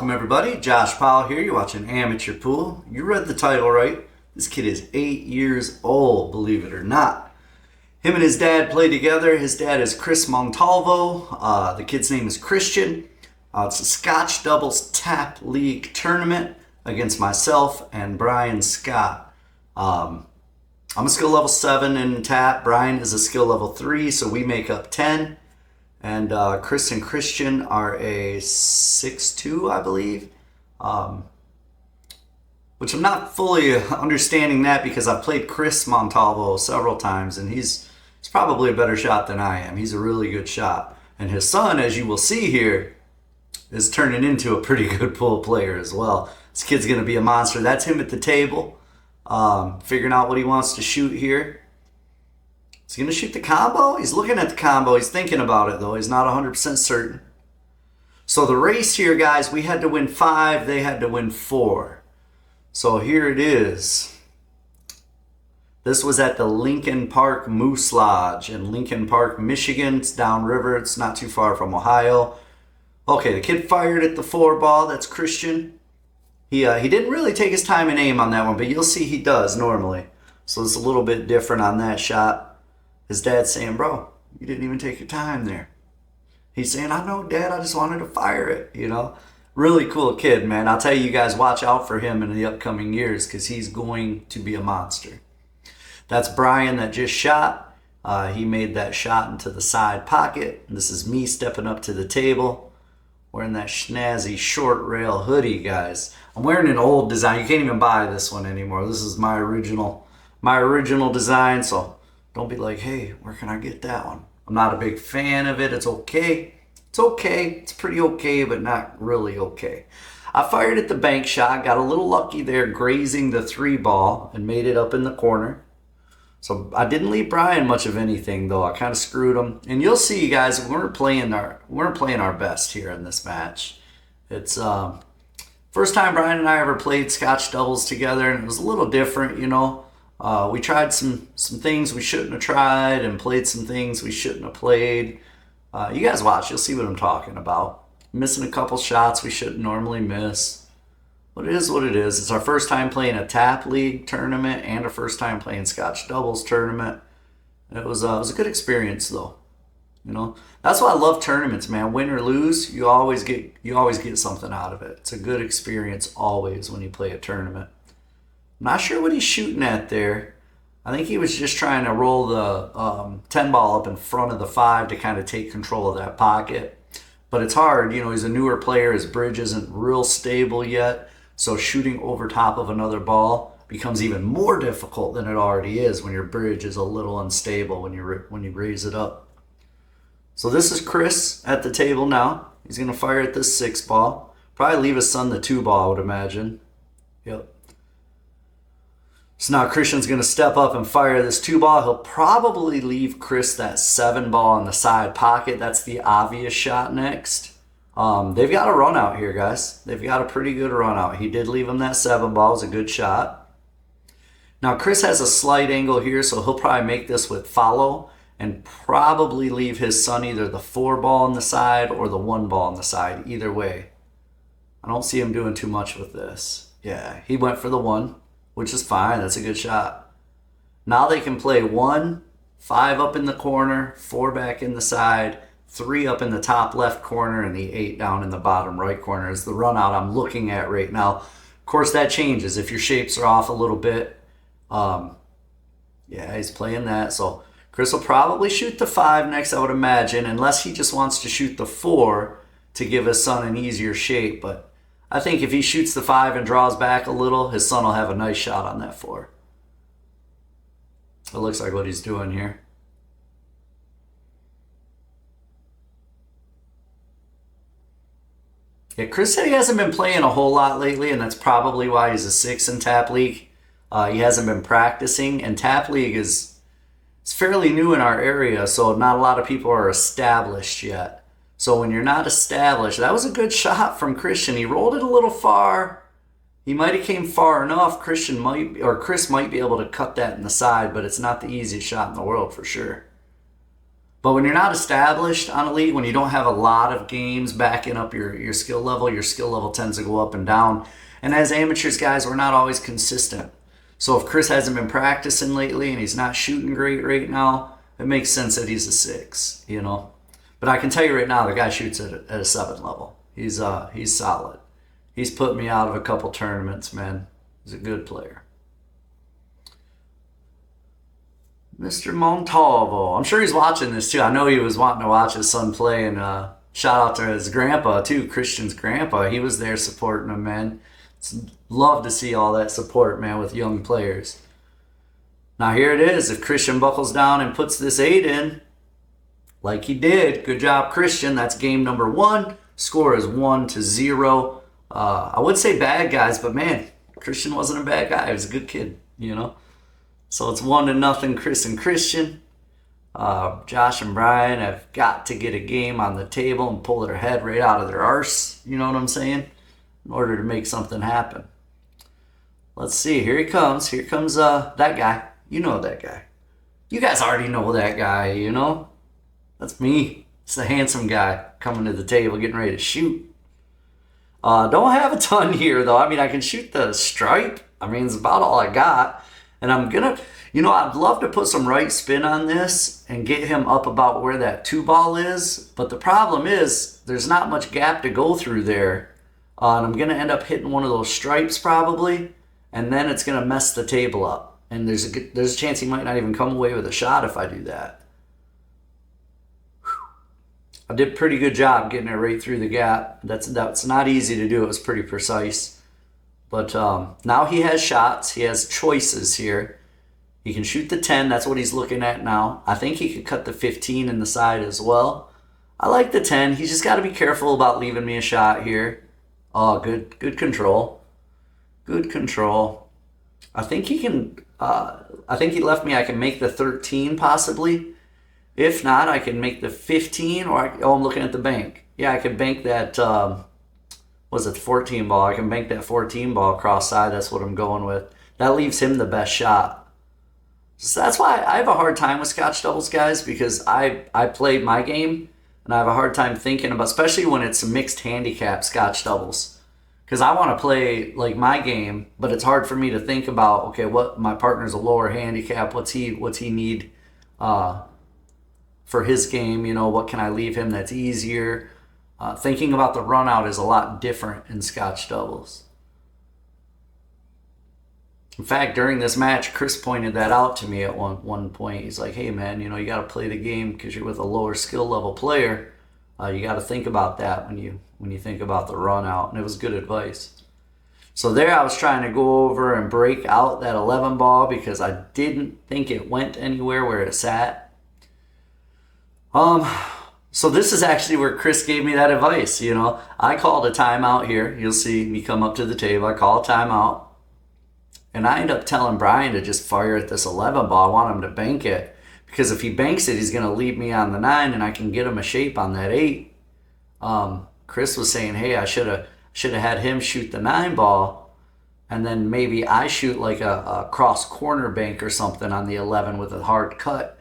Welcome everybody, Josh Powell here. You're watching Amateur Pool. You read the title right. This kid is 8 years old, believe it or not. Him and his dad play together. His dad is Chris Montalvo. The kid's name is Christian. It's a Scotch Doubles Tap League tournament against myself and Brian Scott. I'm a skill level 7 in tap. Brian is a skill level 3, so we make up 10. And Chris and Christian are a 6'2", I believe. Which I'm not fully understanding that because I've played Chris Montalvo several times, and he's probably a better shot than I am. He's a really good shot. And his son, as you will see here, is turning into a pretty good pool player as well. This kid's going to be a monster. That's him at the table, figuring out what he wants to shoot here. He's going to shoot the combo. He's looking at the combo. He's thinking about it, though. He's not 100% certain. So the race here, guys, we had to win 5. They had to win 4. So here it is. This was at the Lincoln Park Moose Lodge in Lincoln Park, Michigan. It's downriver. It's not too far from Ohio. Okay, the kid fired at the 4 ball. That's Christian. He didn't really take his time and aim on that one, but you'll see he does normally. So it's a little bit different on that shot. His dad's saying, bro, you didn't even take your time there. He's saying, I know, Dad, I just wanted to fire it, you know. Really cool kid, man. I'll tell you guys, watch out for him in the upcoming years because he's going to be a monster. That's Brian that just shot. He made that shot into the side pocket. And this is me stepping up to the table, wearing that snazzy short rail hoodie, guys. I'm wearing an old design. You can't even buy this one anymore. This is my original design, so don't be like, hey, where can I get that one? I'm not a big fan of it. It's okay. It's okay. It's pretty okay, but not really okay. I fired at the bank shot. Got a little lucky there, grazing the 3 ball and made it up in the corner. So I didn't leave Brian much of anything, though. I kind of screwed him. And you'll see, guys, we weren't playing our best here in this match. It's first time Brian and I ever played Scotch doubles together, and it was a little different, you know. We tried some things we shouldn't have tried and played some things we shouldn't have played. You guys watch, you'll see what I'm talking about. Missing a couple shots we shouldn't normally miss. But it is what it is. It's our first time playing a tap league tournament and our first time playing Scotch doubles tournament. It was a good experience though. You know, that's why I love tournaments, man. Win or lose, you always get something out of it. It's a good experience always when you play a tournament. Not sure what he's shooting at there. I think he was just trying to roll the 10 ball up in front of the 5 to kind of take control of that pocket. But it's hard. You know, he's a newer player. His bridge isn't real stable yet. So shooting over top of another ball becomes even more difficult than it already is when your bridge is a little unstable when you raise it up. So this is Chris at the table now. He's going to fire at this 6 ball. Probably leave his son the 2 ball, I would imagine. Yep. So now Christian's going to step up and fire this 2 ball. He'll probably leave Chris that 7 ball in the side pocket. That's the obvious shot next. They've got a run out here, guys. They've got a pretty good run out. He did leave him that 7 ball. It was a good shot. Now Chris has a slight angle here, so he'll probably make this with follow and probably leave his son either the 4 ball on the side or the 1 ball on the side. Either way. I don't see him doing too much with this. Yeah, he went for the 1. Which is fine. That's a good shot. Now they can play 1, 5 up in the corner, 4 back in the side, 3 up in the top left corner, and the 8 down in the bottom right corner is the run out I'm looking at right now. Of course, that changes if your shapes are off a little bit. Yeah, he's playing that. So Chris will probably shoot the 5 next, I would imagine, unless he just wants to shoot the 4 to give his son an easier shape. But I think if he shoots the 5 and draws back a little, his son will have a nice shot on that 4. It looks like what he's doing here. Yeah, Chris said he hasn't been playing a whole lot lately, and that's probably why he's a 6 in Tap League. He hasn't been practicing, and Tap League it's fairly new in our area, so not a lot of people are established yet. So when you're not established, that was a good shot from Christian. He rolled it a little far. He might have came far enough. Chris might be able to cut that in the side, but it's not the easiest shot in the world for sure. But when you're not established on Elite, when you don't have a lot of games backing up your skill level tends to go up and down. And as amateurs, guys, we're not always consistent. So if Chris hasn't been practicing lately and he's not shooting great right now, it makes sense that he's a 6, you know. But I can tell you right now, the guy shoots at a 7 level. He's solid. He's put me out of a couple tournaments, man. He's a good player. Mr. Montalvo. I'm sure he's watching this too. I know he was wanting to watch his son play, and shout out to his grandpa too, Christian's grandpa. He was there supporting him, man. Love to see all that support, man, with young players. Now here it is. If Christian buckles down and puts this 8 in, like he did, good job, Christian. That's game number 1. Score is 1-0. I would say bad guys, but man, Christian wasn't a bad guy. He was a good kid, you know. So it's 1-0, Chris and Christian. Josh and Brian have got to get a game on the table and pull their head right out of their arse. You know what I'm saying? In order to make something happen. Let's see. Here he comes. Here comes that guy. You know that guy. You guys already know that guy, you know? That's me. It's the handsome guy coming to the table, getting ready to shoot. Don't have a ton here, though. I mean, I can shoot the stripe. I mean, it's about all I got. And I'm going to, you know, I'd love to put some right spin on this and get him up about where that 2-ball is. But the problem is there's not much gap to go through there. And I'm going to end up hitting one of those stripes probably. And then it's going to mess the table up. And there's a chance he might not even come away with a shot if I do that. I did a pretty good job getting it right through the gap. That's not easy to do. It was pretty precise. But now he has shots. He has choices here. He can shoot the 10. That's what he's looking at now. I think he could cut the 15 in the side as well. I like the 10. He's just got to be careful about leaving me a shot here. Oh, good control. Good control. I think he can... I think he left me. I can make the 13 possibly. If not, I can make the 15. I'm looking at the bank. Yeah, I can bank that... was it the 14 ball? I can bank that 14 ball cross side. That's what I'm going with. That leaves him the best shot. So that's why I have a hard time with Scotch doubles, guys, because I played my game and I have a hard time thinking about, especially when it's mixed handicap Scotch doubles, because I want to play like my game, but it's hard for me to think about, okay, what my partner's a lower handicap, what's he need for his game, you know, what can I leave him that's easier. Thinking about the run out is a lot different in Scotch doubles. In fact, during this match, Chris pointed that out to me at one point. He's like, hey man, you know, you got to play the game because you're with a lower skill level player. You got to think about that when you think about the run out. And it was good advice. So there I was trying to go over and break out that 11 ball because I didn't think it went anywhere where it sat. So this is actually where Chris gave me that advice, you know. I called a timeout here. You'll see me come up to the table. I call a timeout. And I end up telling Brian to just fire at this 11 ball. I want him to bank it. Because if he banks it, he's going to leave me on the 9 and I can get him a shape on that 8. Chris was saying, hey, I should have had him shoot the 9 ball. And then maybe I shoot like a cross corner bank or something on the 11 with a hard cut.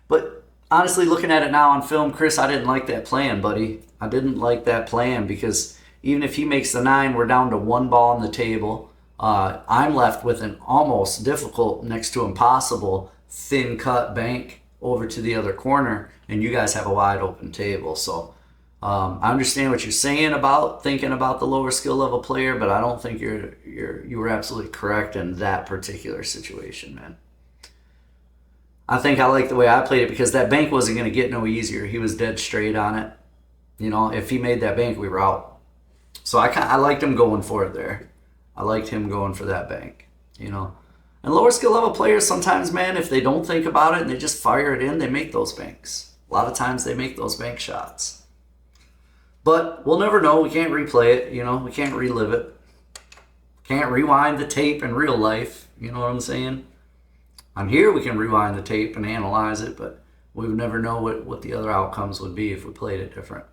But honestly, looking at it now on film, Chris, I didn't like that plan, buddy. I didn't like that plan because even if he makes the 9, we're down to 1 ball on the table. I'm left with an almost difficult, next to impossible, thin cut bank over to the other corner, and you guys have a wide open table. So I understand what you're saying about thinking about the lower skill level player, but I don't think you were absolutely correct in that particular situation, man. I think I like the way I played it because that bank wasn't going to get no easier. He was dead straight on it. You know, if he made that bank, we were out. So I liked him going for it there. I liked him going for that bank, you know. And lower skill level players sometimes, man, if they don't think about it and they just fire it in, they make those banks. A lot of times they make those bank shots. But we'll never know. We can't replay it, you know. We can't relive it. Can't rewind the tape in real life. You know what I'm saying? On here, we can rewind the tape and analyze it, but we would never know what the other outcomes would be if we played it different.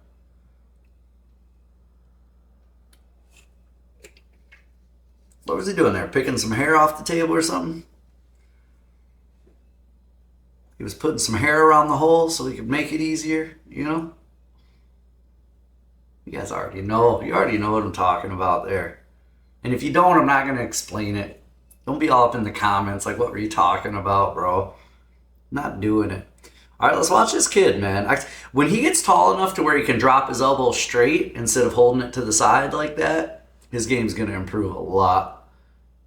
What was he doing there? Picking some hair off the table or something? He was putting some hair around the hole so he could make it easier, you know? You guys already know. You already know what I'm talking about there. And if you don't, I'm not going to explain it. Don't be all up in the comments like, what were you talking about, bro? Not doing it. All right, let's watch this kid, man. When he gets tall enough to where he can drop his elbow straight instead of holding it to the side like that, his game's going to improve a lot.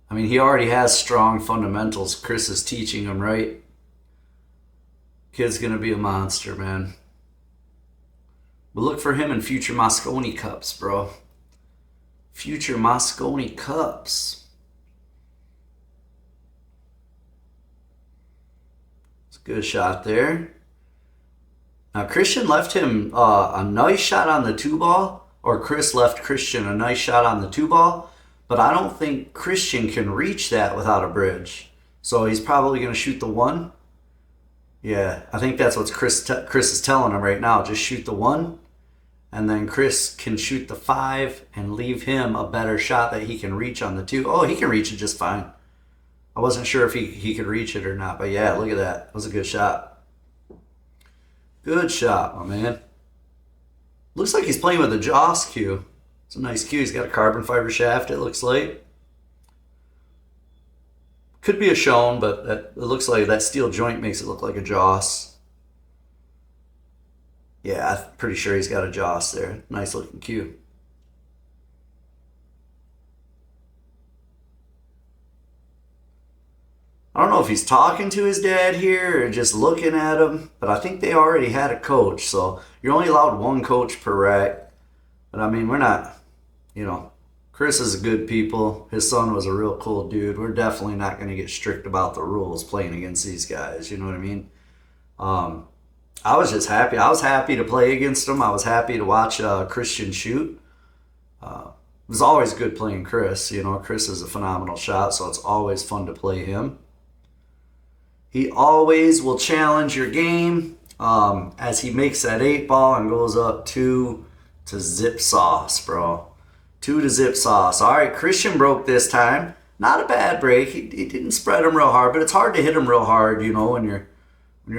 I mean, he already has strong fundamentals. Chris is teaching him, right? Kid's going to be a monster, man. But look for him in future Mosconi Cups, bro. Future Mosconi Cups. It's a good shot there. Now, Christian left him a nice shot on the 2-ball, or Chris left Christian a nice shot on the 2-ball, but I don't think Christian can reach that without a bridge. So he's probably going to shoot the 1. Yeah, I think that's what Chris is telling him right now. Just shoot the 1, and then Chris can shoot the 5 and leave him a better shot that he can reach on the 2. Oh, he can reach it just fine. I wasn't sure if he could reach it or not, but yeah, look at that. That was a good shot. Good shot, my man. Looks like he's playing with a Joss cue. It's a nice cue. He's got a carbon fiber shaft, it looks like. Could be a Shone, but it looks like that steel joint makes it look like a Joss. Yeah, I'm pretty sure he's got a Joss there. Nice looking cue. I don't know if he's talking to his dad here or just looking at him, but I think they already had a coach, so you're only allowed 1 coach per rack. But I mean, we're not, you know, Chris is a good people. His son was a real cool dude. We're definitely not going to get strict about the rules playing against these guys, you know what I mean? I was just happy. I was happy to play against him. I was happy to watch Christian shoot. It was always good playing Chris. You know, Chris is a phenomenal shot, so it's always fun to play him. He always will challenge your game as he makes that 8-ball and goes up 2 to zip sauce, bro. 2 to zip sauce. All right, Christian broke this time. Not a bad break. He didn't spread him real hard, but it's hard to hit him real hard, you know, when you're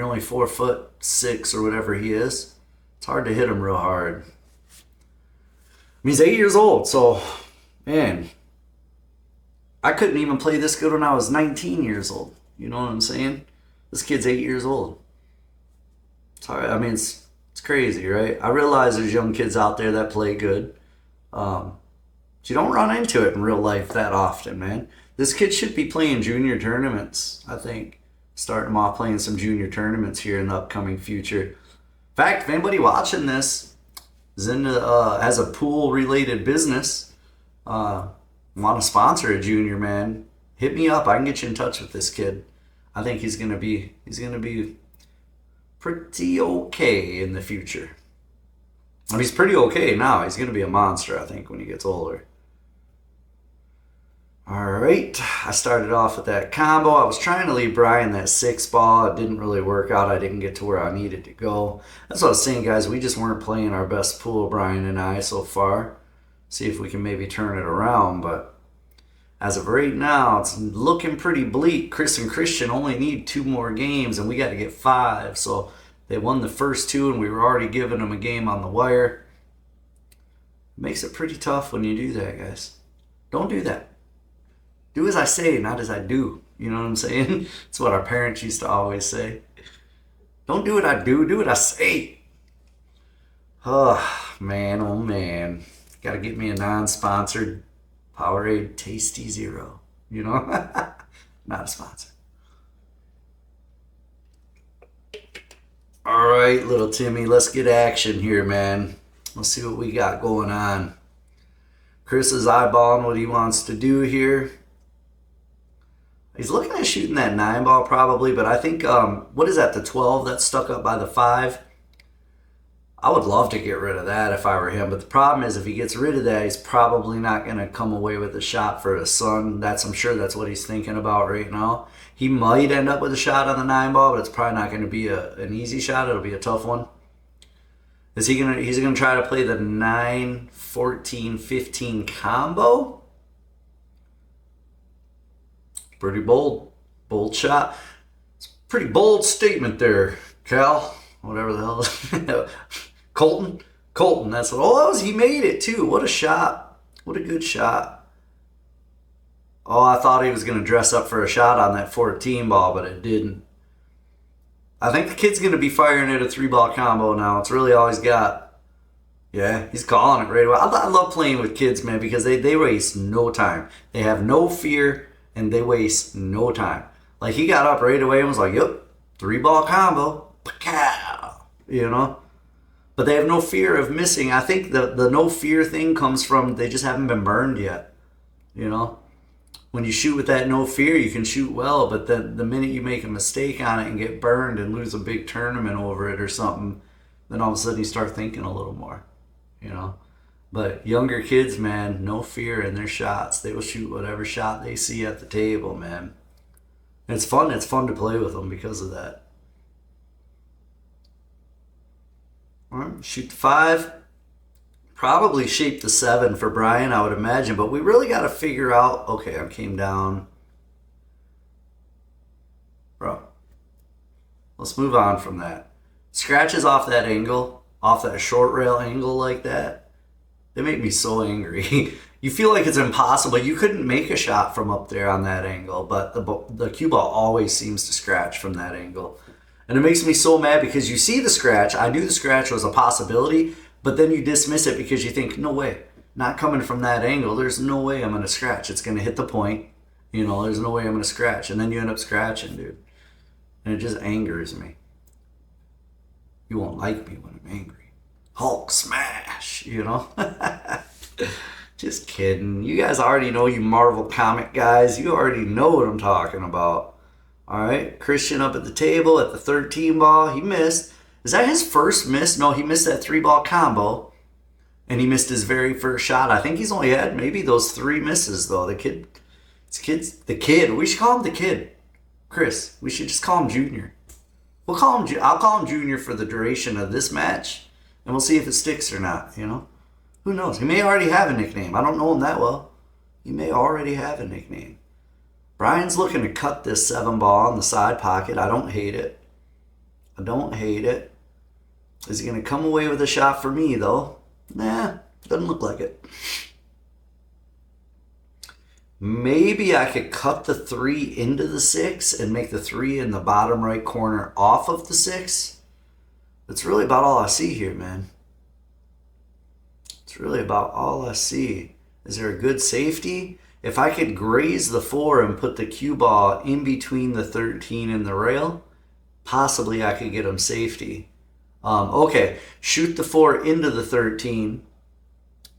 only 4'6" or whatever he is. It's hard to hit him real hard. I mean, he's 8 years old, so, man, I couldn't even play this good when I was 19 years old. You know what I'm saying? This kid's 8 years old. It's hard. I mean, it's crazy, right? I realize there's young kids out there that play good. But you don't run into it in real life that often, man. This kid should be playing junior tournaments, I think. Starting him off playing some junior tournaments here in the upcoming future. In fact, if anybody watching this is has a pool-related business, want to sponsor a junior, man, hit me up. I can get you in touch with this kid. I think he's gonna be pretty okay in the future. I mean, he's pretty okay now. He's gonna be a monster, I think, when he gets older. All right, I started off with that combo. I was trying to leave Brian that 6-ball. It didn't really work out. I didn't get to where I needed to go. That's what I was saying, guys. We just weren't playing our best pool, Brian and I, so far. See if we can maybe turn it around, but as of right now, it's looking pretty bleak. Chris and Christian only need 2 more games, and we got to get 5. So they won the first 2, and we were already giving them a game on the wire. Makes it pretty tough when you do that, guys. Don't do that. Do as I say, not as I do. You know what I'm saying? It's what our parents used to always say. Don't do what I do what I say. Oh, man. Got to get me a non-sponsored Powerade Tasty Zero, you know? Not a sponsor. All right, little Timmy, let's get action here, man. Let's see what we got going on. Chris is eyeballing what he wants to do here. He's looking at shooting that 9-ball probably, but I think, what is that, the 12 that's stuck up by the 5? I would love to get rid of that if I were him, but the problem is if he gets rid of that, he's probably not going to come away with a shot for his son. I'm sure that's what he's thinking about right now. He might end up with a shot on the 9-ball, but it's probably not going to be an easy shot. It'll be a tough one. He's gonna try to play the 9, 14, 15 combo? Pretty bold shot. Pretty bold statement there, Cal. Whatever the hell. Colton? Colton, that's what. Oh, he made it too. What a shot. What a good shot. Oh, I thought he was going to dress up for a shot on that 14 ball, but it didn't. I think the kid's going to be firing at a 3-ball combo now. It's really all he's got. Yeah, he's calling it right away. I love playing with kids, man, because they waste no time. They have no fear, and they waste no time. Like, he got up right away and was like, yep, 3-ball combo. You know? But they have no fear of missing. I think the no fear thing comes from they just haven't been burned yet. You know? When you shoot with that no fear, you can shoot well, but then the minute you make a mistake on it and get burned and lose a big tournament over it or something, then all of a sudden you start thinking a little more, you know? But younger kids, man, no fear in their shots. They will shoot whatever shot they see at the table, man. And it's fun. It's fun to play with them because of that. All right, shoot the 5. Probably shape the 7 for Brian, I would imagine. But we really got to figure out... Okay, I came down. Bro. Let's move on from that. Scratches off that angle, off that short rail angle like that, they make me so angry. You feel like it's impossible. You couldn't make a shot from up there on that angle, but the cue ball always seems to scratch from that angle. And it makes me so mad because you see the scratch. I knew the scratch was a possibility, but then you dismiss it because you think, no way, not coming from that angle. There's no way I'm going to scratch. It's going to hit the point. You know, there's no way I'm going to scratch. And then you end up scratching, dude. And it just angers me. You won't like me when I'm angry. Hulk smash, you know? Just kidding. You guys already know, you Marvel comic guys. You already know what I'm talking about. All right, Christian up at the table at the 13 ball. He missed. Is that his first miss? No, he missed that 3-ball combo. And he missed his very first shot. I think he's only had maybe those 3 misses, though. The kid. We should call him the kid. Chris, we should just call him Junior. We'll call him. I'll call him Junior for the duration of this match. And we'll see if it sticks or not, you know? Who knows? He may already have a nickname. I don't know him that well. He may already have a nickname. Brian's looking to cut this 7-ball in the side pocket. I don't hate it. I don't hate it. Is he going to come away with a shot for me, though? Nah, doesn't look like it. Maybe I could cut the 3 into the 6 and make the 3 in the bottom right corner off of the 6. That's really about all I see here, man. It's really about all I see. Is there a good safety? If I could graze the 4 and put the cue ball in between the 13 and the rail, possibly I could get him safety. Okay, shoot the 4 into the 13.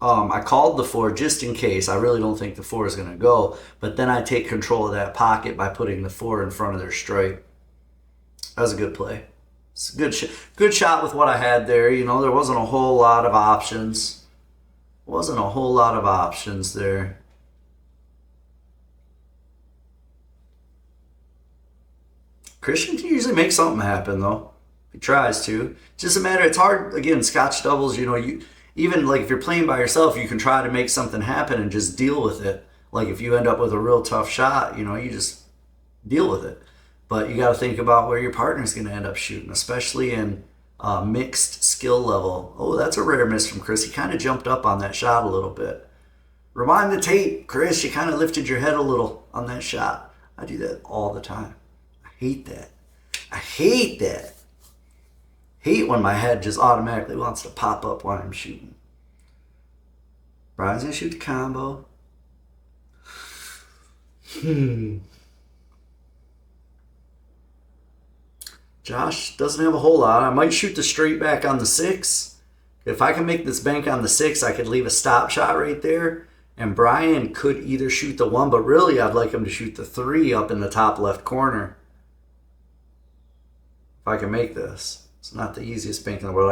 I called the 4 just in case. I really don't think the 4 is going to go. But then I take control of that pocket by putting the 4 in front of their strike. That was a good play. It's a good shot with what I had there. You know, there wasn't a whole lot of options. Wasn't a whole lot of options there. Christian can usually make something happen, though. He tries to. It's just a matter, it's hard, again, Scotch doubles, you know, even like if you're playing by yourself, you can try to make something happen and just deal with it. Like if you end up with a real tough shot, you know, you just deal with it. But you got to think about where your partner's going to end up shooting, especially in mixed skill level. Oh, that's a rare miss from Chris. He kind of jumped up on that shot a little bit. Rewind the tape, Chris. You kind of lifted your head a little on that shot. I do that all the time. I hate that. I hate that. Hate when my head just automatically wants to pop up while I'm shooting. Brian's going to shoot the combo. Josh doesn't have a whole lot. I might shoot the straight back on the 6. If I can make this bank on the 6, I could leave a stop shot right there. And Brian could either shoot the 1, but really I'd like him to shoot the 3 up in the top left corner. If I can make this. It's not the easiest bank in the world.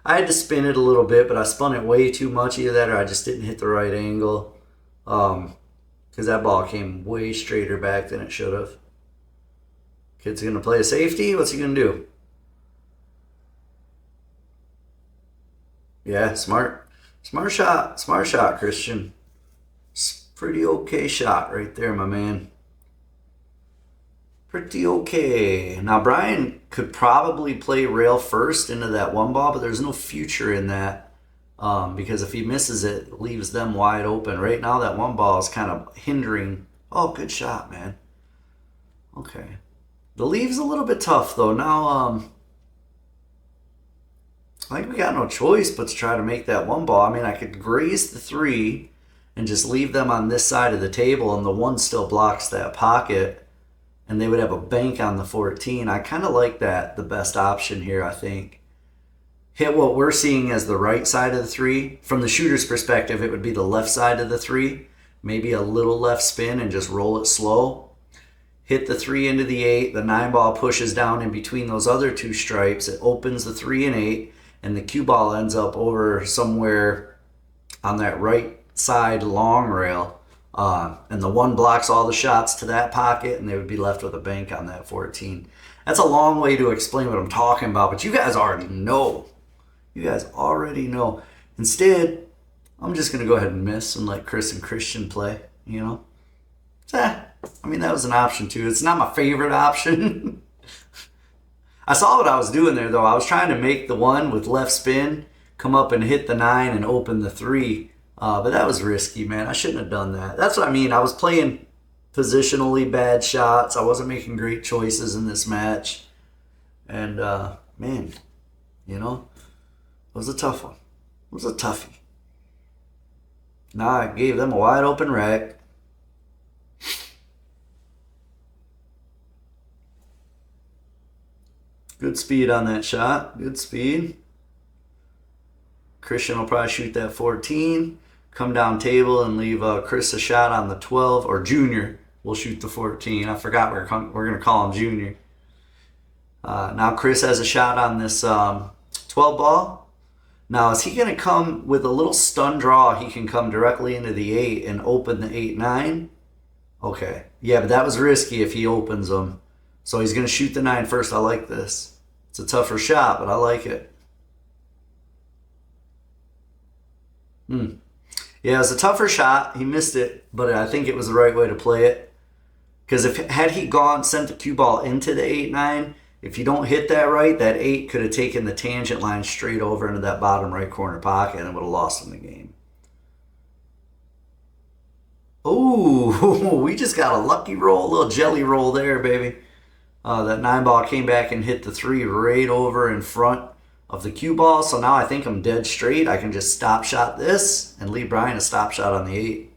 I had to spin it a little bit, but I spun it way too much. Either that or I just didn't hit the right angle. Because that ball came way straighter back than it should have. Kid's going to play a safety. What's he going to do? Yeah, smart. Smart shot. Smart shot, Christian. It's a pretty okay shot right there, my man. Pretty okay. Now, Brian could probably play rail first into that one ball, but there's no future in that because if he misses it, it leaves them wide open. Right now, that one ball is kind of hindering. Oh, good shot, man. Okay. The leave's a little bit tough, though. Now, I think we got no choice but to try to make that one ball. I mean, I could graze the 3 and just leave them on this side of the table, and the 1 still blocks that pocket, and they would have a bank on the 14. I kind of like that, the best option here, I think. Hit what we're seeing as the right side of the 3. From the shooter's perspective, it would be the left side of the 3. Maybe a little left spin and just roll it slow. Hit the 3 into the 8. The 9 ball pushes down in between those other 2 stripes. It opens the 3 and 8, and the cue ball ends up over somewhere on that right side long rail. And the 1 blocks all the shots to that pocket, and they would be left with a bank on that 14. That's a long way to explain what I'm talking about, but you guys already know. You guys already know. Instead, I'm just going to go ahead and miss and let Chris and Christian play, you know? I mean, that was an option too. It's not my favorite option. I saw what I was doing there, though. I was trying to make the 1 with left spin come up and hit the 9 and open the 3. But that was risky, man. I shouldn't have done that. That's what I mean. I was playing positionally bad shots. I wasn't making great choices in this match. And, man, you know, it was a tough one. It was a toughie. Now I gave them a wide open rack. Good speed on that shot. Good speed. Christian will probably shoot that 14. Come down table and leave Chris a shot on the 12. Or Junior will shoot the 14. I forgot we're going to call him Junior. Now Chris has a shot on this 12 ball. Now is he going to come with a little stun draw? He can come directly into the 8 and open the 8-9. Okay. Yeah, but that was risky if he opens them. So he's going to shoot the 9 first. I like this. It's a tougher shot, but I like it. Yeah, it was a tougher shot. He missed it, but I think it was the right way to play it. Because had he sent the cue ball into the 8-9, if you don't hit that right, that 8 could have taken the tangent line straight over into that bottom right corner pocket and would have lost him the game. Oh, we just got a lucky roll, a little jelly roll there, baby. That 9 ball came back and hit the 3 right over in front of the cue ball. So now I think I'm dead straight. I can just stop shot this and leave Brian a stop shot on the 8.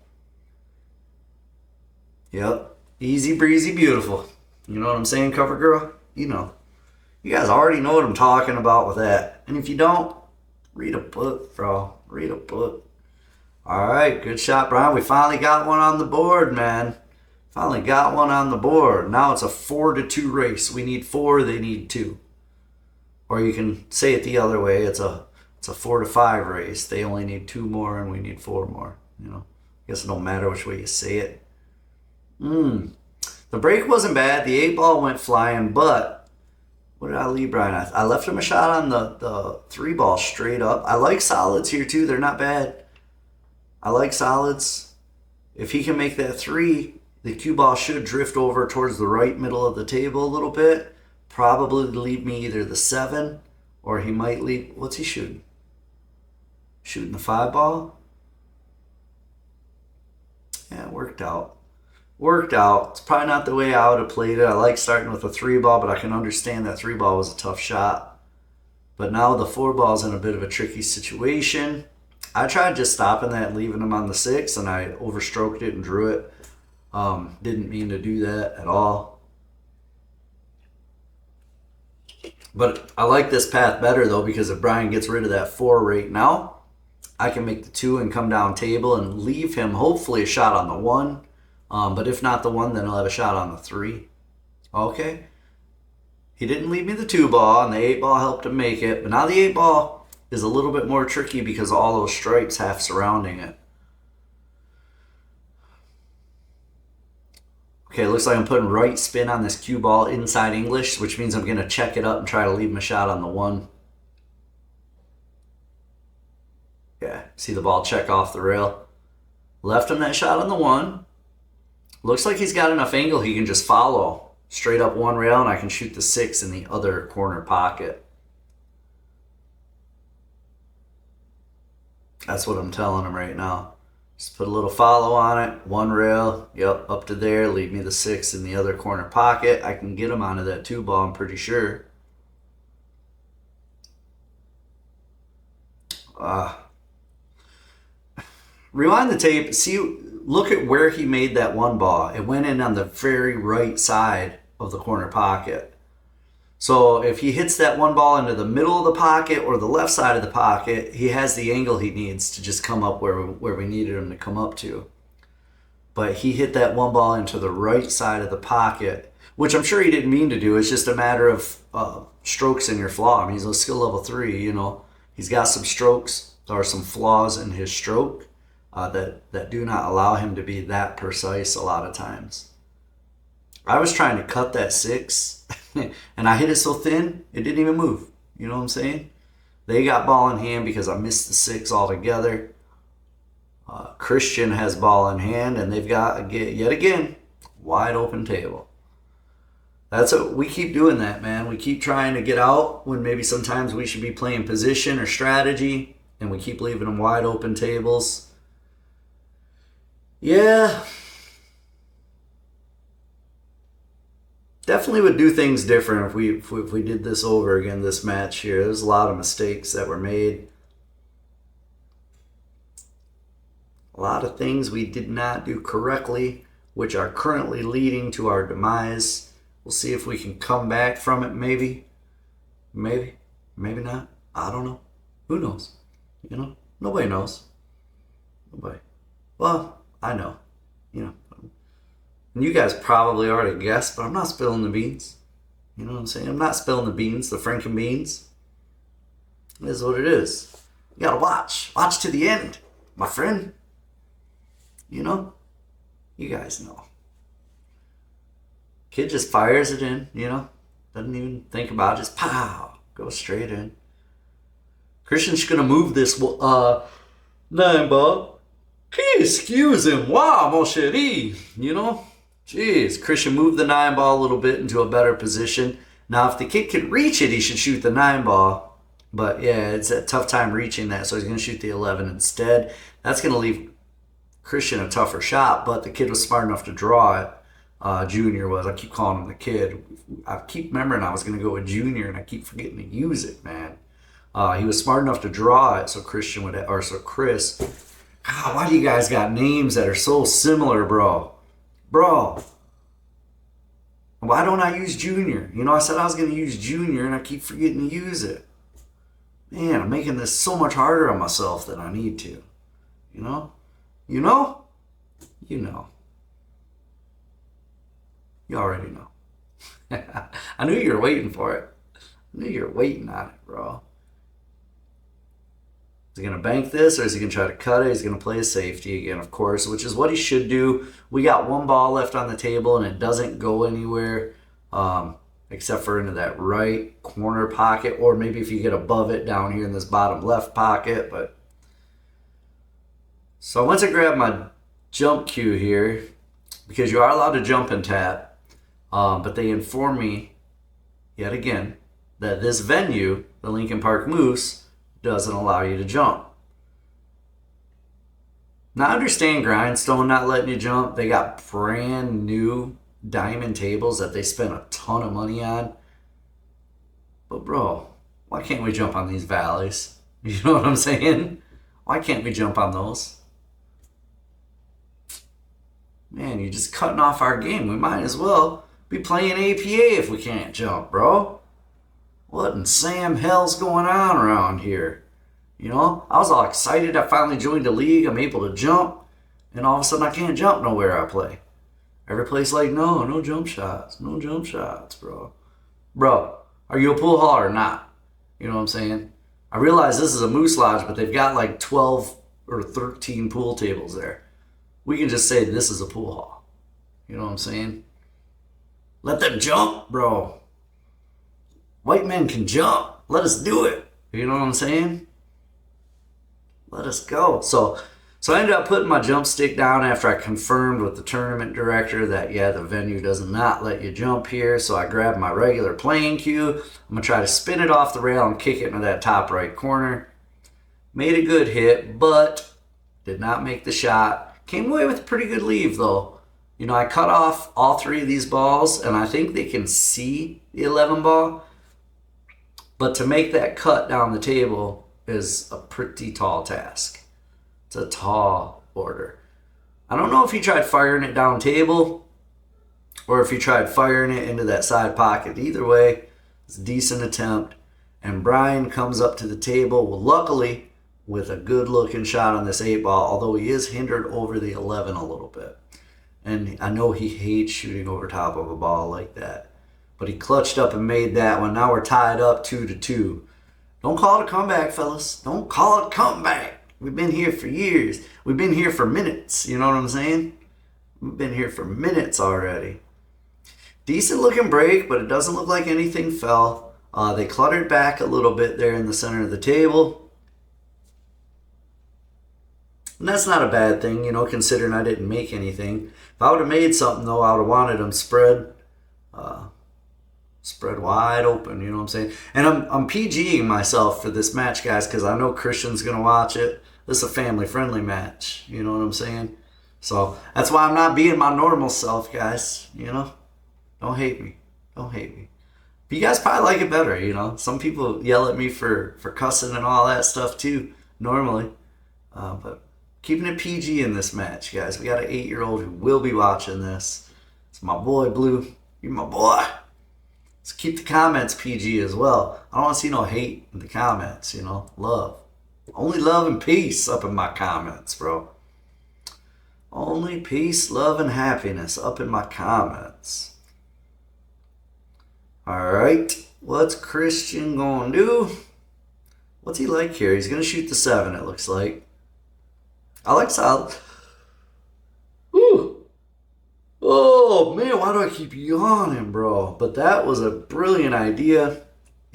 Yep. Easy breezy beautiful. You know what I'm saying, cover girl? You know. You guys already know what I'm talking about with that. And if you don't, read a book, bro. Read a book. All right. Good shot, Brian. We finally got one on the board, man. Finally got one on the board. Now it's a 4-2 race. We need 4, they need 2. Or you can say it the other way. It's a 4-5 race. They only need 2 more and we need 4 more. You know, I guess it don't matter which way you say it. The break wasn't bad. The 8 ball went flying, but what did I leave Brian? I left him a shot on the 3 ball straight up. I like solids here too. They're not bad. I like solids. If he can make that 3, the cue ball should drift over towards the right middle of the table a little bit. Probably leave me either the 7 or he might leave. What's he shooting? Shooting the 5 ball? Yeah, it worked out. Worked out. It's probably not the way I would have played it. I like starting with a 3 ball, but I can understand that 3 ball was a tough shot. But now the 4 ball's in a bit of a tricky situation. I tried just stopping that and leaving him on the 6, and I overstroked it and drew it. Didn't mean to do that at all. But I like this path better, though, because if Brian gets rid of that 4 right now, I can make the 2 and come down table and leave him hopefully a shot on the 1. But if not the 1, then he'll have a shot on the 3. Okay. He didn't leave me the 2 ball, and the 8 ball helped him make it. But now the 8 ball is a little bit more tricky because of all those stripes half surrounding it. Okay, it looks like I'm putting right spin on this cue ball inside English, which means I'm going to check it up and try to leave him a shot on the 1. Yeah, see the ball check off the rail. Left him that shot on the 1. Looks like he's got enough angle he can just follow. straight up one rail, and I can shoot the 6 in the other corner pocket. That's what I'm telling him right now. Just put a little follow on it, one rail, yep, up to there, leave me the 6 in the other corner pocket. I can get him onto that 2-ball, I'm pretty sure. Rewind the tape, see, look at where he made that 1 ball. It went in on the very right side of the corner pocket. So if he hits that 1 ball into the middle of the pocket or the left side of the pocket, he has the angle he needs to just come up where we needed him to come up to. But he hit that 1 ball into the right side of the pocket, which I'm sure he didn't mean to do. It's just a matter of strokes in your flaw. I mean, he's a skill level 3, you know. He's got some strokes or some flaws in his stroke that do not allow him to be that precise a lot of times. I was trying to cut that 6, and I hit it so thin, it didn't even move. You know what I'm saying? They got ball in hand because I missed the 6 altogether. Christian has ball in hand, and they've got, yet again, wide open table. That's what we keep doing that, man. We keep trying to get out when maybe sometimes we should be playing position or strategy, and we keep leaving them wide open tables. Yeah. Definitely would do things different if we did this over again, this match here. There's a lot of mistakes that were made. A lot of things we did not do correctly, which are currently leading to our demise. We'll see if we can come back from it, maybe. Maybe. Maybe not. I don't know. Who knows? You know? Nobody knows. Nobody. Well, I know. You know. And you guys probably already guessed, but I'm not spilling the beans. You know what I'm saying? I'm not spilling the beans, the Franken beans. It is what it is. You gotta watch. Watch to the end, my friend. You know? You guys know. Kid just fires it in, you know? Doesn't even think about it. Just pow. Goes straight in. Christian's gonna move this 9 ball. Excuse him. Wow, mon chéri. You know? Jeez. Christian moved the 9 ball a little bit into a better position. Now, if the kid can reach it, he should shoot the 9 ball. But yeah, it's a tough time reaching that, so he's going to shoot the 11 instead. That's going to leave Christian a tougher shot, but the kid was smart enough to draw it. Junior was. I keep calling him the kid. I keep remembering I was going to go with Junior, and I keep forgetting to use it, man. He was smart enough to draw it, so Chris. God, why do you guys got names that are so similar, bro? Bro, why don't I use Junior? You know, I said I was going to use Junior, and I keep forgetting to use it. Man, I'm making this so much harder on myself than I need to. You know? You know? You know. You already know. I knew you were waiting for it. I knew you were waiting on it, bro. Is he going to bank this, or is he going to try to cut it? He's going to play a safety again, of course, which is what he should do. We got 1 ball left on the table, and it doesn't go anywhere except for into that right corner pocket, or maybe if you get above it down here in this bottom left pocket. But so once I grab my jump cue here, because you are allowed to jump and tap, but they inform me, yet again, that this venue, the Lincoln Park Moose, doesn't allow you to jump. Now, I understand Grindstone not letting you jump. They got brand new diamond tables that they spent a ton of money on. But bro, why can't we jump on these valleys? You know what I'm saying? Why can't we jump on those? Man, you're just cutting off our game. We might as well be playing APA if we can't jump, bro. What in Sam hell's going on around here? You know, I was all excited. I finally joined the league. I'm able to jump. And all of a sudden, I can't jump nowhere I play. Every place like, no jump shots. No jump shots, bro. Bro, are you a pool hall or not? You know what I'm saying? I realize this is a Moose Lodge, but they've got like 12 or 13 pool tables there. We can just say this is a pool hall. You know what I'm saying? Let them jump, bro. White men can jump. Let us do it. You know what I'm saying? Let us go. So So I ended up putting my jump stick down after I confirmed with the tournament director that, yeah, the venue does not let you jump here. So I grabbed my regular playing cue. I'm going to try to spin it off the rail and kick it into that top right corner. Made a good hit, but did not make the shot. Came away with a pretty good leave, though. You know, I cut off all 3 of these balls, and I think they can see the 11 ball. But to make that cut down the table is a pretty tall task. It's a tall order. I don't know if he tried firing it down table or if he tried firing it into that side pocket. Either way, it's a decent attempt. And Brian comes up to the table, well, luckily, with a good-looking shot on this 8 ball, although he is hindered over the 11 a little bit. And I know he hates shooting over top of a ball like that. But he clutched up and made that one. Now we're tied up 2-2. Don't call it a comeback, fellas. Don't call it a comeback. We've been here for years. We've been here for minutes. You know what I'm saying? We've been here for minutes already. Decent looking break, but it doesn't look like anything fell. They cluttered back a little bit there in the center of the table. And that's not a bad thing, you know, considering I didn't make anything. If I would have made something, though, I would have wanted them spread wide open, you know what I'm saying? And I'm PGing myself for this match, guys, because I know Christian's going to watch it. This is a family-friendly match, you know what I'm saying? So that's why I'm not being my normal self, guys, you know? Don't hate me. Don't hate me. But you guys probably like it better, you know? Some people yell at me for cussing and all that stuff, too, normally. But keeping it PG in this match, guys. We got an 8-year-old who will be watching this. It's my boy, Blue. You're my boy. Let's keep the comments PG as well. I don't want to see no hate in the comments, you know? Love. Only love and peace up in my comments, bro. Only peace, love, and happiness up in my comments. Alright. What's Christian going to do? What's he like here? He's going to shoot the 7, it looks like. I like solid. Whew. Oh, man, why do I keep yawning, bro? But that was a brilliant idea.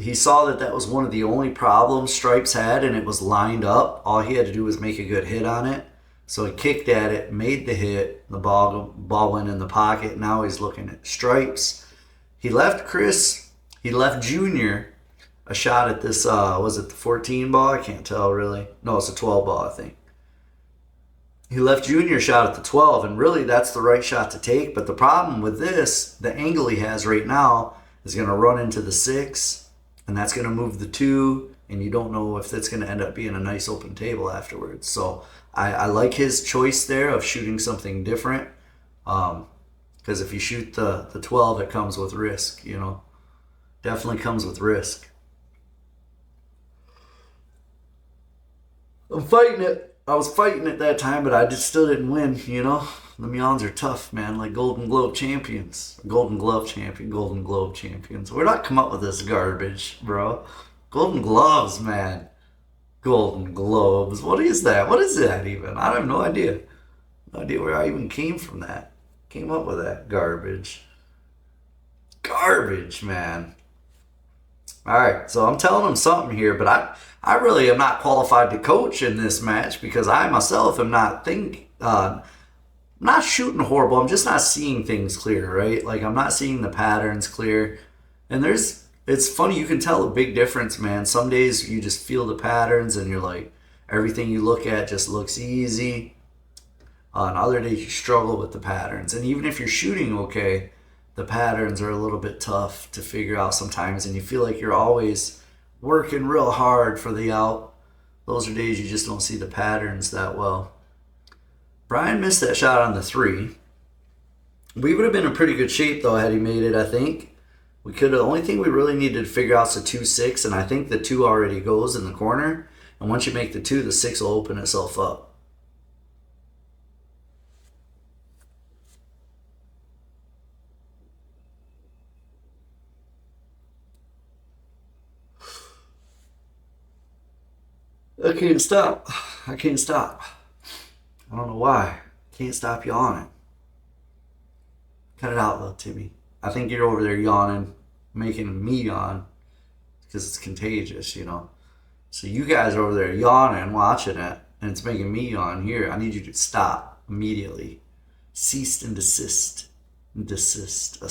He saw that that was one of the only problems Stripes had, and it was lined up. All he had to do was make a good hit on it. So he kicked at it, made the hit. The ball went in the pocket. Now he's looking at Stripes. He left Junior a shot at this, was it the 14 ball? I can't tell, really. No, it's a 12 ball, I think. He left Junior shot at the 12, and really that's the right shot to take. But the problem with this, the angle he has right now, is going to run into the 6, and that's going to move the 2, and you don't know if that's going to end up being a nice open table afterwards. So I like his choice there of shooting something different, because if you shoot the 12, it comes with risk, you know. Definitely comes with risk. I'm fighting it. I was fighting at that time, but I just still didn't win, you know? Them yawns are tough, man, like Golden Globe champions. Golden Glove champion, Golden Globe champions. Where'd I come up with this garbage, bro? Golden Gloves, man. Golden Globes. What is that? What is that even? I have no idea. No idea where I even came from that. Came up with that garbage. Garbage, man. Alright, so I'm telling him something here, but I really am not qualified to coach in this match because I myself am not not shooting horrible. I'm just not seeing things clear, right? Like I'm not seeing the patterns clear. And it's funny, you can tell a big difference, man. Some days you just feel the patterns and you're like, everything you look at just looks easy. On other days you struggle with the patterns. And even if you're shooting okay, the patterns are a little bit tough to figure out sometimes, and you feel like you're always working real hard for the out. Those are days you just don't see the patterns that well. Brian missed that shot on the 3. We would have been in pretty good shape, though, had he made it, I think. The only thing we really needed to figure out is a 2-6, and I think the 2 already goes in the corner. And once you make the 2, the 6 will open itself up. I can't stop. I can't stop. I don't know why. Can't stop yawning. Cut it out, little Timmy. I think you're over there yawning, making me yawn because it's contagious, you know. So you guys are over there yawning, watching it, and it's making me yawn here. I need you to stop immediately. Cease and desist. Desist.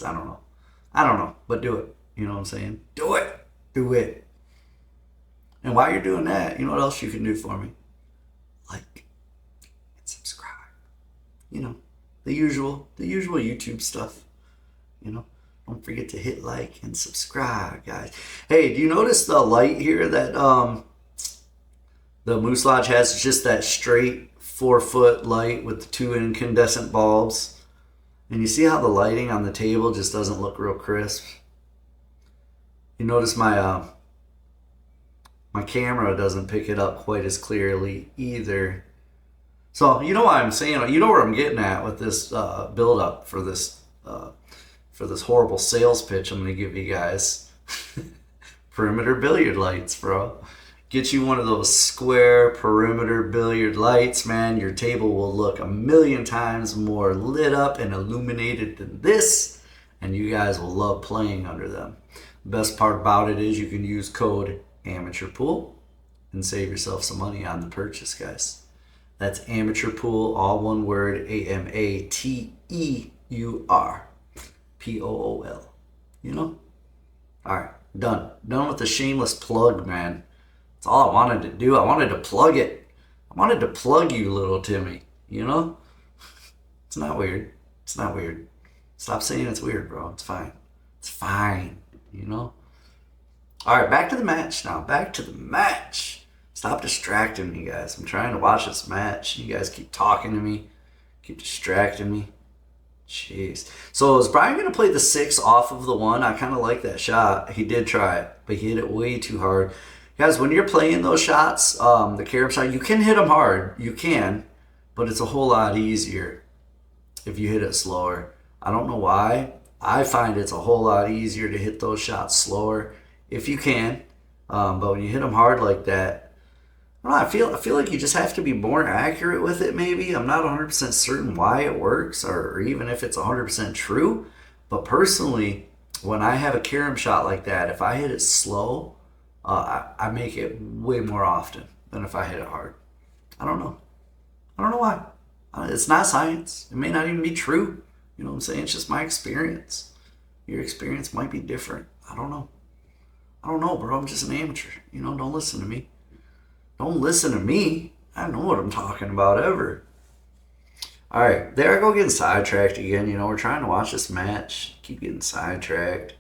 I don't know. But do it. You know what I'm saying? Do it. Do it. And while you're doing that, you know what else you can do for me? Like and subscribe. You know, the usual YouTube stuff. You know, don't forget to hit like and subscribe, guys. Hey, do you notice the light here that the Moose Lodge has? It's just that straight 4-foot light with the 2 incandescent bulbs. And you see how the lighting on the table just doesn't look real crisp? You notice my my camera doesn't pick it up quite as clearly either. So you know what I'm saying? You know where I'm getting at with this build up for this horrible sales pitch I'm going to give you guys. Perimeter billiard lights, bro. Get you one of those square perimeter billiard lights, man. Your table will look 1,000,000 times more lit up and illuminated than this, and you guys will love playing under them. The best part about it is you can use code AMATEURPOOL and save yourself some money on the purchase, guys. That's AMATEURPOOL, all one word, AMATEURPOOL. You know? Alright, done. Done with the shameless plug, man. That's all I wanted to do. I wanted to plug it. I wanted to plug you, little Timmy. You know? It's not weird. It's not weird. Stop saying it's weird, bro. It's fine. It's fine. You know? Alright, back to the match now. Back to the match. Stop distracting me, guys. I'm trying to watch this match. You guys keep talking to me. Keep distracting me. Jeez. So is Brian going to play the 6 off of the 1? I kind of like that shot. He did try it, but he hit it way too hard. Guys, when you're playing those shots, the carom shot, you can hit them hard. You can, but it's a whole lot easier if you hit it slower. I don't know why. I find it's a whole lot easier to hit those shots slower if you can. But when you hit them hard like that, I don't know, I feel like you just have to be more accurate with it, maybe. I'm not 100% certain why it works or even if it's 100% true. But personally, when I have a carom shot like that, if I hit it slow, I make it way more often than if I hit it hard. I don't know. I don't know why. It's not science. It may not even be true. You know what I'm saying? It's just my experience. Your experience might be different. I don't know. I don't know, bro. I'm just an amateur. You know, don't listen to me. Don't listen to me. I don't know what I'm talking about ever. All right, there I go getting sidetracked again. You know, we're trying to watch this match. Keep getting sidetracked.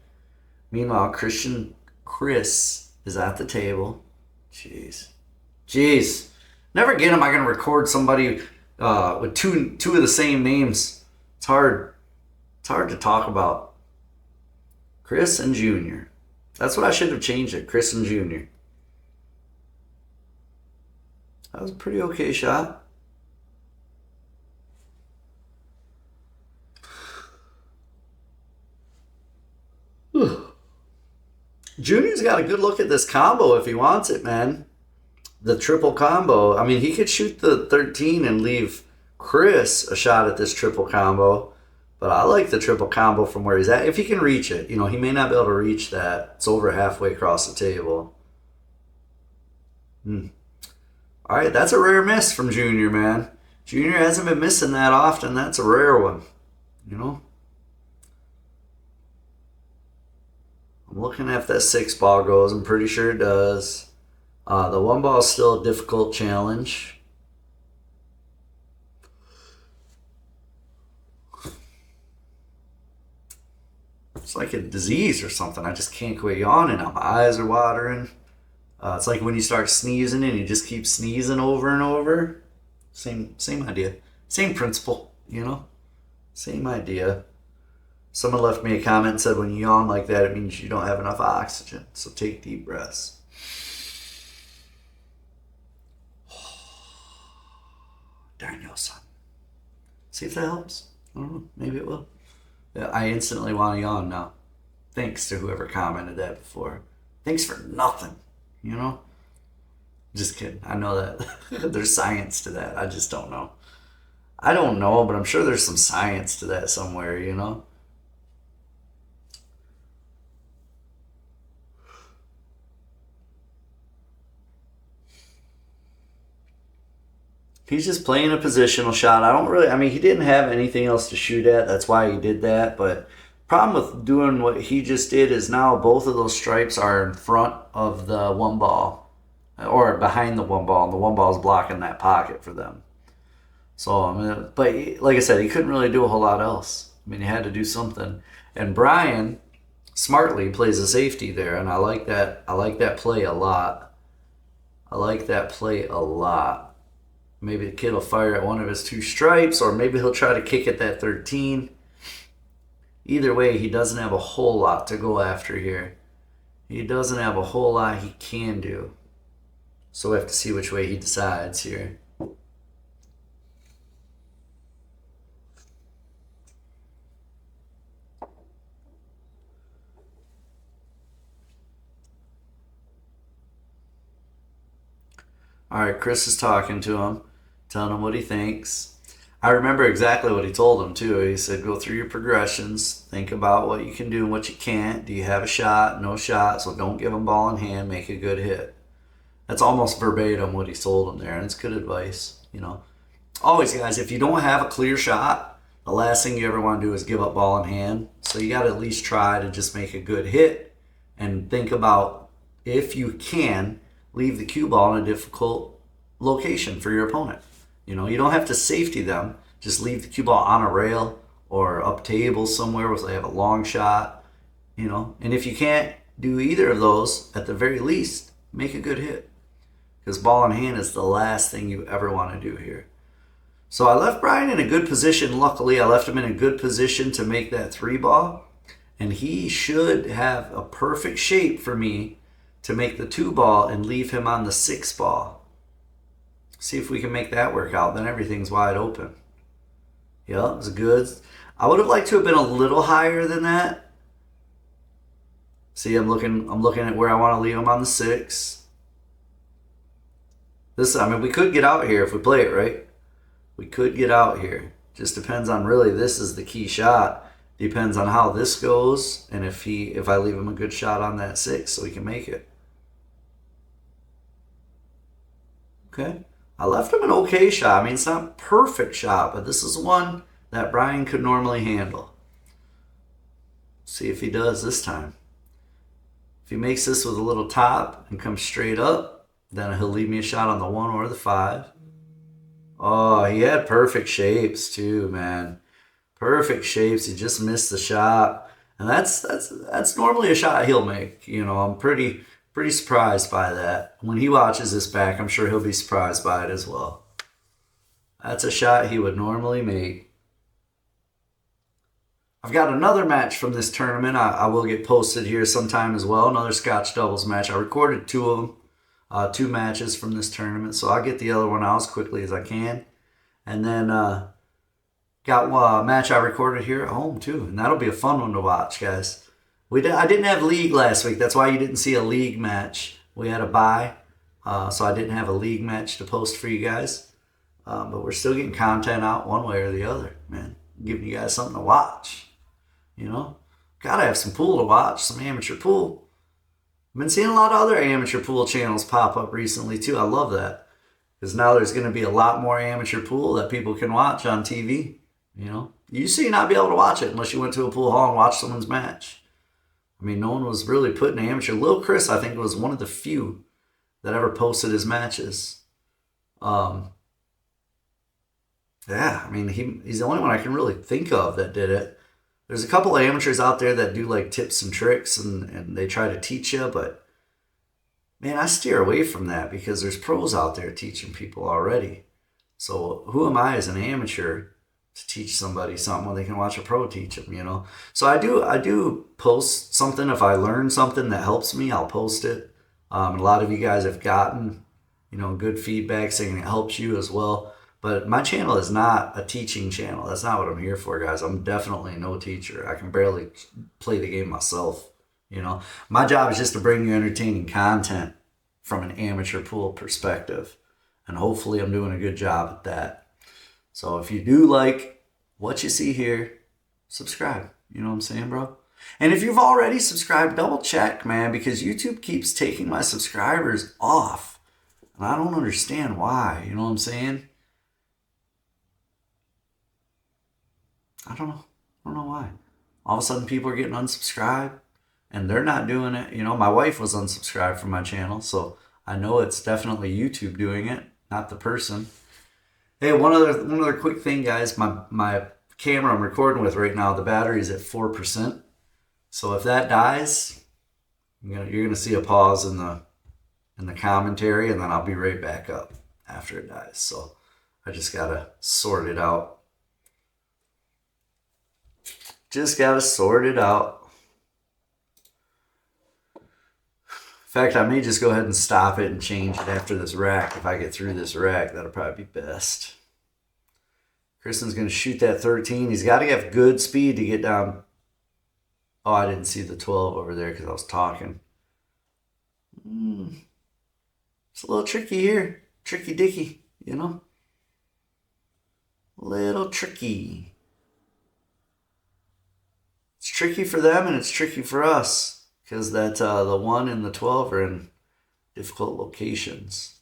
Meanwhile, Chris is at the table. Jeez. Never again am I going to record somebody with two of the same names. It's hard. It's hard to talk about. Chris and Junior. That's what I should have changed it. Chris and Junior. That was a pretty okay shot. Junior's got a good look at this combo if he wants it, man. The triple combo. I mean, he could shoot the 13 and leave Chris a shot at this triple combo. But I like the triple combo from where he's at. If he can reach it. You know, he may not be able to reach that. It's over halfway across the table. All right, that's a rare miss from Junior, man. Junior hasn't been missing that often. That's a rare one, you know? I'm looking at if that 6 ball goes. I'm pretty sure it does. The 1 ball is still a difficult challenge. It's like a disease or something. I just can't quit yawning. My eyes are watering. It's like when you start sneezing and you just keep sneezing over and over. Same idea. Same principle, you know? Same idea. Someone left me a comment and said when you yawn like that, it means you don't have enough oxygen. So take deep breaths. Daniel, son. See if that helps. I don't know. Maybe it will. Yeah, I instantly want to yawn now. Thanks to whoever commented that before. Thanks for nothing. You know? Just kidding. I know that there's science to that. I just don't know. I don't know, but I'm sure there's some science to that somewhere, you know? He's just playing a positional shot. I mean, he didn't have anything else to shoot at. That's why he did that. But problem with doing what he just did is now both of those stripes are in front of the one ball or behind the one ball, and the one ball is blocking that pocket for them. So, I mean, but like I said, he couldn't really do a whole lot else. I mean, he had to do something. And Brian smartly plays a safety there, and I like that. I like that play a lot. I like that play a lot. Maybe the kid will fire at one of his two stripes, or maybe he'll try to kick at that 13. Either way, he doesn't have a whole lot to go after here. He doesn't have a whole lot he can do. So we have to see which way he decides here. All right, Chris is talking to him, telling him what he thinks. I remember exactly what he told him, too. He said, go through your progressions, think about what you can do and what you can't. Do you have a shot? No shot, so don't give him ball in hand, make a good hit. That's almost verbatim what he told him there, and it's good advice, you know. Always, guys, if you don't have a clear shot, the last thing you ever want to do is give up ball in hand. So you got to at least try to just make a good hit and think about, if you can, leave the cue ball in a difficult location for your opponent. You know, you don't have to safety them. Just leave the cue ball on a rail or up table somewhere where they have a long shot, you know. And if you can't do either of those, at the very least, make a good hit. Because ball in hand is the last thing you ever want to do here. So I left Brian in a good position. Luckily, I left him in a good position to make that 3-ball. And he should have a perfect shape for me to make the 2-ball and leave him on the 6-ball. See if we can make that work out. Then everything's wide open. Yeah, it was good. I would have liked to have been a little higher than that. See, I'm looking at where I want to leave him on the 6. I mean, we could get out here if we play it right. We could get out here. Just depends on, really, this is the key shot. Depends on how this goes and if I leave him a good shot on that 6 so he can make it. Okay. I left him an okay shot. I mean, it's not a perfect shot, but this is one that Brian could normally handle. See if he does this time. If he makes this with a little top and comes straight up, then he'll leave me a shot on the 1 or the 5. Oh, he had perfect shapes too, man. Perfect shapes. He just missed the shot. And that's normally a shot he'll make. You know, I'm pretty surprised by that. When he watches this back, I'm sure he'll be surprised by it as well. That's a shot he would normally make. I've got another match from this tournament. I will get posted here sometime as well. Another Scotch Doubles match. I recorded 2 of them. 2 matches from this tournament. So I'll get the other one out as quickly as I can. And then got a match I recorded here at home too. And that'll be a fun one to watch, guys. I didn't have league last week. That's why you didn't see a league match. We had a bye, so I didn't have a league match to post for you guys. But we're still getting content out one way or the other, man. Giving you guys something to watch, you know. Gotta have some pool to watch, some amateur pool. I've been seeing a lot of other amateur pool channels pop up recently too. I love that. Because now there's going to be a lot more amateur pool that people can watch on TV, you know. You used to not be able to watch it unless you went to a pool hall and watched someone's match. I mean, no one was really putting amateur. Lil Chris, I think, was one of the few that ever posted his matches. Yeah, I mean, he's the only one I can really think of that did it. There's a couple of amateurs out there that do like tips and tricks and they try to teach you, but man, I steer away from that because there's pros out there teaching people already. So who am I as an amateur to teach somebody something when they can watch a pro teach them, you know? So I do post something. If I learn something that helps me, I'll post it. A lot of you guys have gotten, you know, good feedback saying it helps you as well. But my channel is not a teaching channel. That's not what I'm here for, guys. I'm definitely no teacher. I can barely play the game myself, you know? My job is just to bring you entertaining content from an amateur pool perspective. And hopefully I'm doing a good job at that. So if you do like what you see here, subscribe. You know what I'm saying, bro? And if you've already subscribed, double check, man, because YouTube keeps taking my subscribers off. And I don't understand why. You know what I'm saying? I don't know. I don't know why. All of a sudden people are getting unsubscribed and they're not doing it. You know, my wife was unsubscribed from my channel, so I know it's definitely YouTube doing it, not the person. Hey, one other quick thing, guys. My camera I'm recording with right now, the battery's at 4%. So if that dies, you're gonna see a pause in the commentary, and then I'll be right back up after it dies. So I just gotta sort it out. Just gotta sort it out. In fact, I may just go ahead and stop it and change it after this rack. If I get through this rack, that'll probably be best. Kristen's going to shoot that 13. He's got to have good speed to get down. Oh, I didn't see the 12 over there because I was talking. It's a little tricky here. Tricky dicky, you know? Little tricky. It's tricky for them and it's tricky for us. Because that the 1 and the 12 are in difficult locations.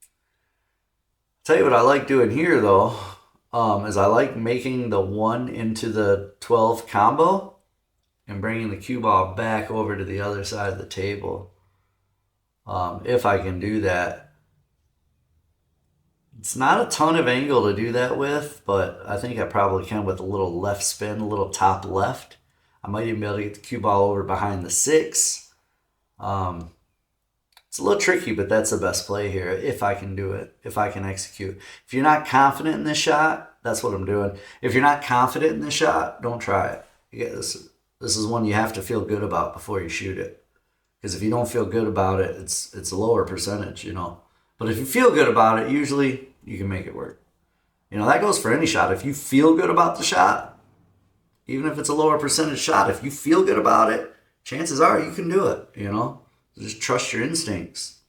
I'll tell you what I like doing here, though, is I like making the 1 into the 12 combo and bringing the cue ball back over to the other side of the table. If I can do that. It's not a ton of angle to do that with, but I think I probably can with a little left spin, a little top left. I might even be able to get the cue ball over behind the 6. It's a little tricky, but that's the best play here if I can do it, if I can execute. If you're not confident in this shot, that's what I'm doing. If you're not confident in this shot, don't try it. This is one you have to feel good about before you shoot it. Because if you don't feel good about it, it's a lower percentage, you know. But if you feel good about it, usually you can make it work. You know, that goes for any shot. If you feel good about the shot, even if it's a lower percentage shot, if you feel good about it, chances are you can do it, you know? Just trust your instincts.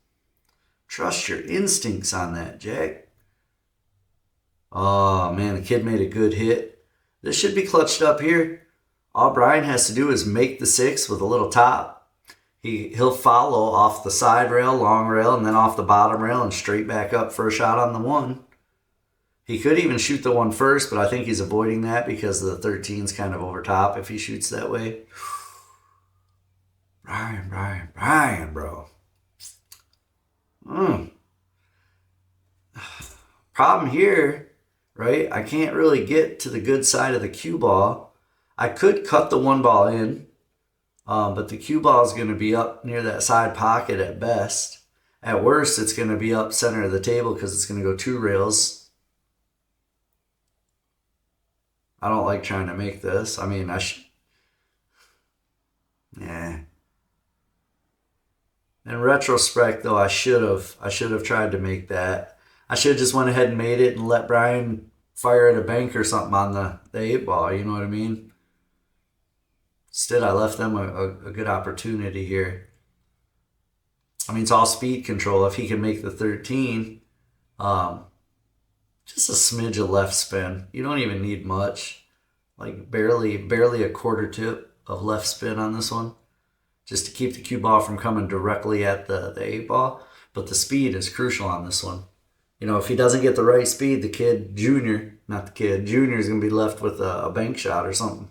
Trust your instincts on that, Jack. Oh, man, the kid made a good hit. This should be clutched up here. All Brian has to do is make the 6 with a little top. He'll follow off the side rail, long rail, and then off the bottom rail and straight back up for a shot on the 1. He could even shoot the 1 first, but I think he's avoiding that because the 13's kind of over top if he shoots that way. Brian, bro. Problem here, right? I can't really get to the good side of the cue ball. I could cut the 1 ball in, but the cue ball is going to be up near that side pocket at best. At worst, it's going to be up center of the table because it's going to go 2 rails. I don't like trying to make this. I mean, yeah. In retrospect, though, I should have tried to make that. I should have just went ahead and made it and let Brian fire at a bank or something on the 8 ball. You know what I mean? Instead, I left them a good opportunity here. I mean, it's all speed control. If he can make the 13, just a smidge of left spin. You don't even need much. Like barely a quarter tip of left spin on this one. Just to keep the cue ball from coming directly at the 8 ball. But the speed is crucial on this one. You know, if he doesn't get the right speed, Junior is going to be left with a bank shot or something.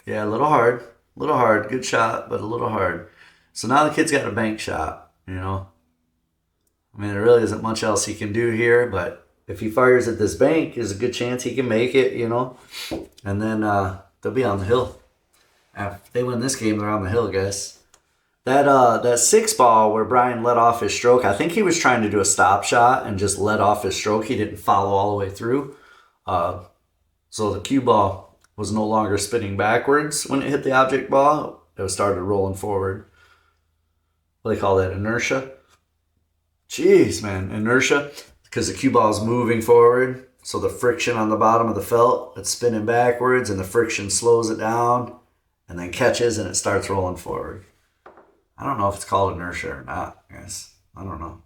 Yeah, a little hard. Good shot, but a little hard. So now the kid's got a bank shot, you know. I mean, there really isn't much else he can do here, but if he fires at this bank, there's a good chance he can make it, you know. And then they'll be on the hill. If they win this game, they're on the hill, guys. That 6 ball where Brian let off his stroke, I think he was trying to do a stop shot and just let off his stroke. He didn't follow all the way through. So the cue ball was no longer spinning backwards when it hit the object ball. It started rolling forward. What do they call that? Inertia? Jeez, man. Inertia. Because the cue ball is moving forward. So the friction on the bottom of the felt, it's spinning backwards and the friction slows it down and then catches and it starts rolling forward. I don't know if it's called inertia or not, guys. I don't know.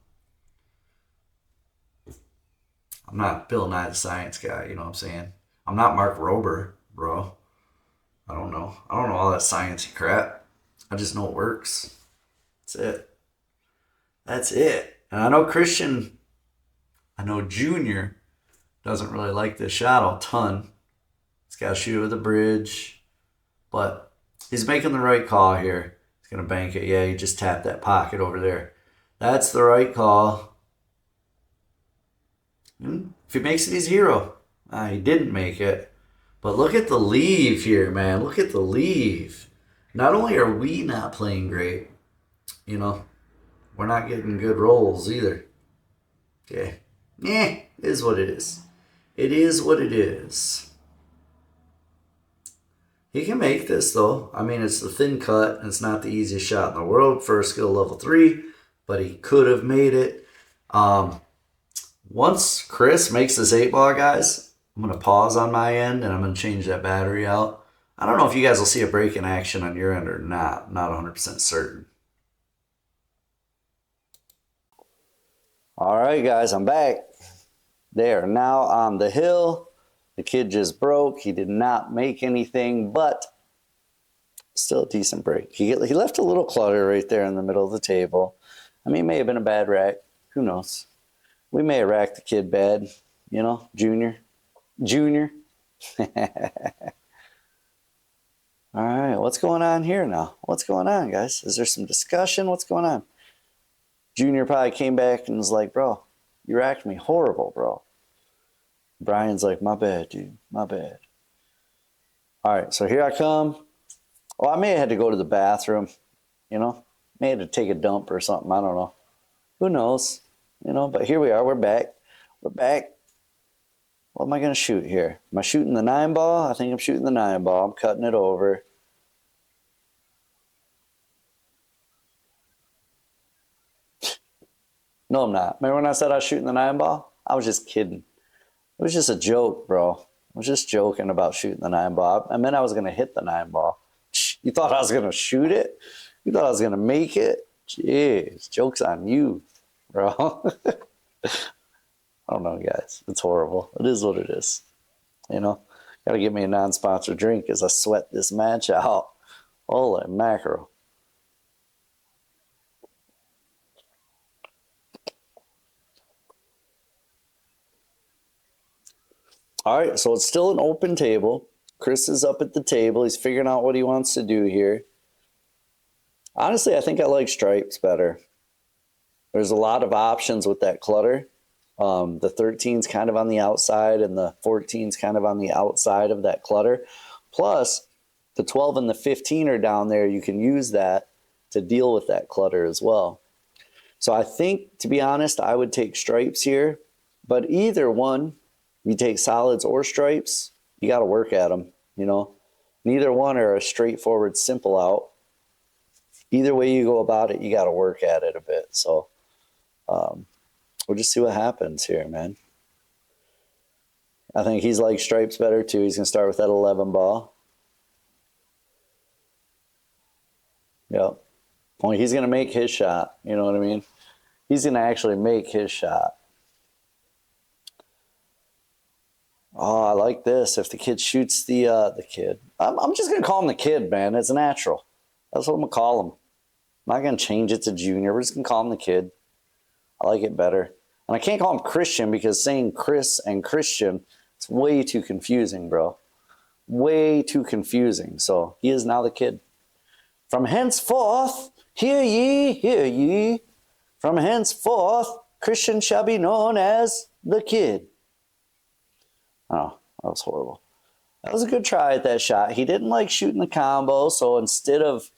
I'm not Bill Nye the Science Guy, you know what I'm saying? I'm not Mark Rober, bro. I don't know. I don't know all that sciencey crap. I just know it works. That's it. That's it. And I know Christian, I know Junior doesn't really like this shot a ton. He's got to shoot with the bridge, but he's making the right call here. He's going to bank it. Yeah, he just tapped that pocket over there. That's the right call. If he makes it, he's a hero. He didn't make it. But look at the leave here, man. Look at the leave. Not only are we not playing great, you know, we're not getting good rolls either. Okay. It is what it is. It is what it is. He can make this, though. I mean, it's the thin cut, and it's not the easiest shot in the world for a skill level 3, but he could have made it. Once Chris makes this 8-ball, guys, I'm going to pause on my end, and I'm going to change that battery out. I don't know if you guys will see a break in action on your end or not. I'm not 100% certain. All right, guys, I'm back. They are now on the hill. The kid just broke. He did not make anything, but still a decent break. He left a little clutter right there in the middle of the table. I mean, it may have been a bad rack. Who knows? We may have racked the kid bad, you know, Junior. All right, what's going on here now? What's going on, guys? Is there some discussion? What's going on? Junior probably came back and was like, bro, you racked me horrible, bro. Brian's like, my bad, dude, my bad. All right, so here I come. Well, I may have had to go to the bathroom, you know. May have to take a dump or something, I don't know. Who knows, you know, but here we are, we're back. We're back. What am I going to shoot here? Am I shooting the 9-ball? I think I'm shooting the 9-ball. I'm cutting it over. No, I'm not. Remember when I said I was shooting the 9-ball? I was just kidding. It was just a joke, bro. I was just joking about shooting the 9-ball. I meant I was going to hit the 9-ball. You thought I was going to shoot it? You thought I was going to make it? Jeez, joke's on you, bro. I don't know, guys. It's horrible. It is what it is. You know, got to get me a non-sponsored drink as I sweat this match out. Holy mackerel. All right, so it's still an open table. Chris is up at the table. He's figuring out what he wants to do here. Honestly, I think I like stripes better. There's a lot of options with that clutter. The 13's kind of on the outside and the 14's kind of on the outside of that clutter. Plus, the 12 and the 15 are down there. You can use that to deal with that clutter as well. So I think, to be honest, I would take stripes here. But either one, you take solids or stripes, you got to work at them, you know. Neither one are a straightforward, simple out. Either way you go about it, you got to work at it a bit. So we'll just see what happens here, man. I think he's like stripes better too. He's going to start with that 11 ball. Yep. Well, he's going to make his shot. You know what I mean? He's going to actually make his shot. Oh, I like this. If the kid shoots the kid. I'm just going to call him the kid, man. It's natural. That's what I'm going to call him. I'm not going to change it to Junior. We're just going to call him the kid. I like it better. And I can't call him Christian because saying Chris and Christian, it's way too confusing, bro. Way too confusing. So he is now the kid. From henceforth, hear ye, hear ye. From henceforth, Christian shall be known as the kid. Oh, that was horrible. That was a good try at that shot. He didn't like shooting the combo, so instead of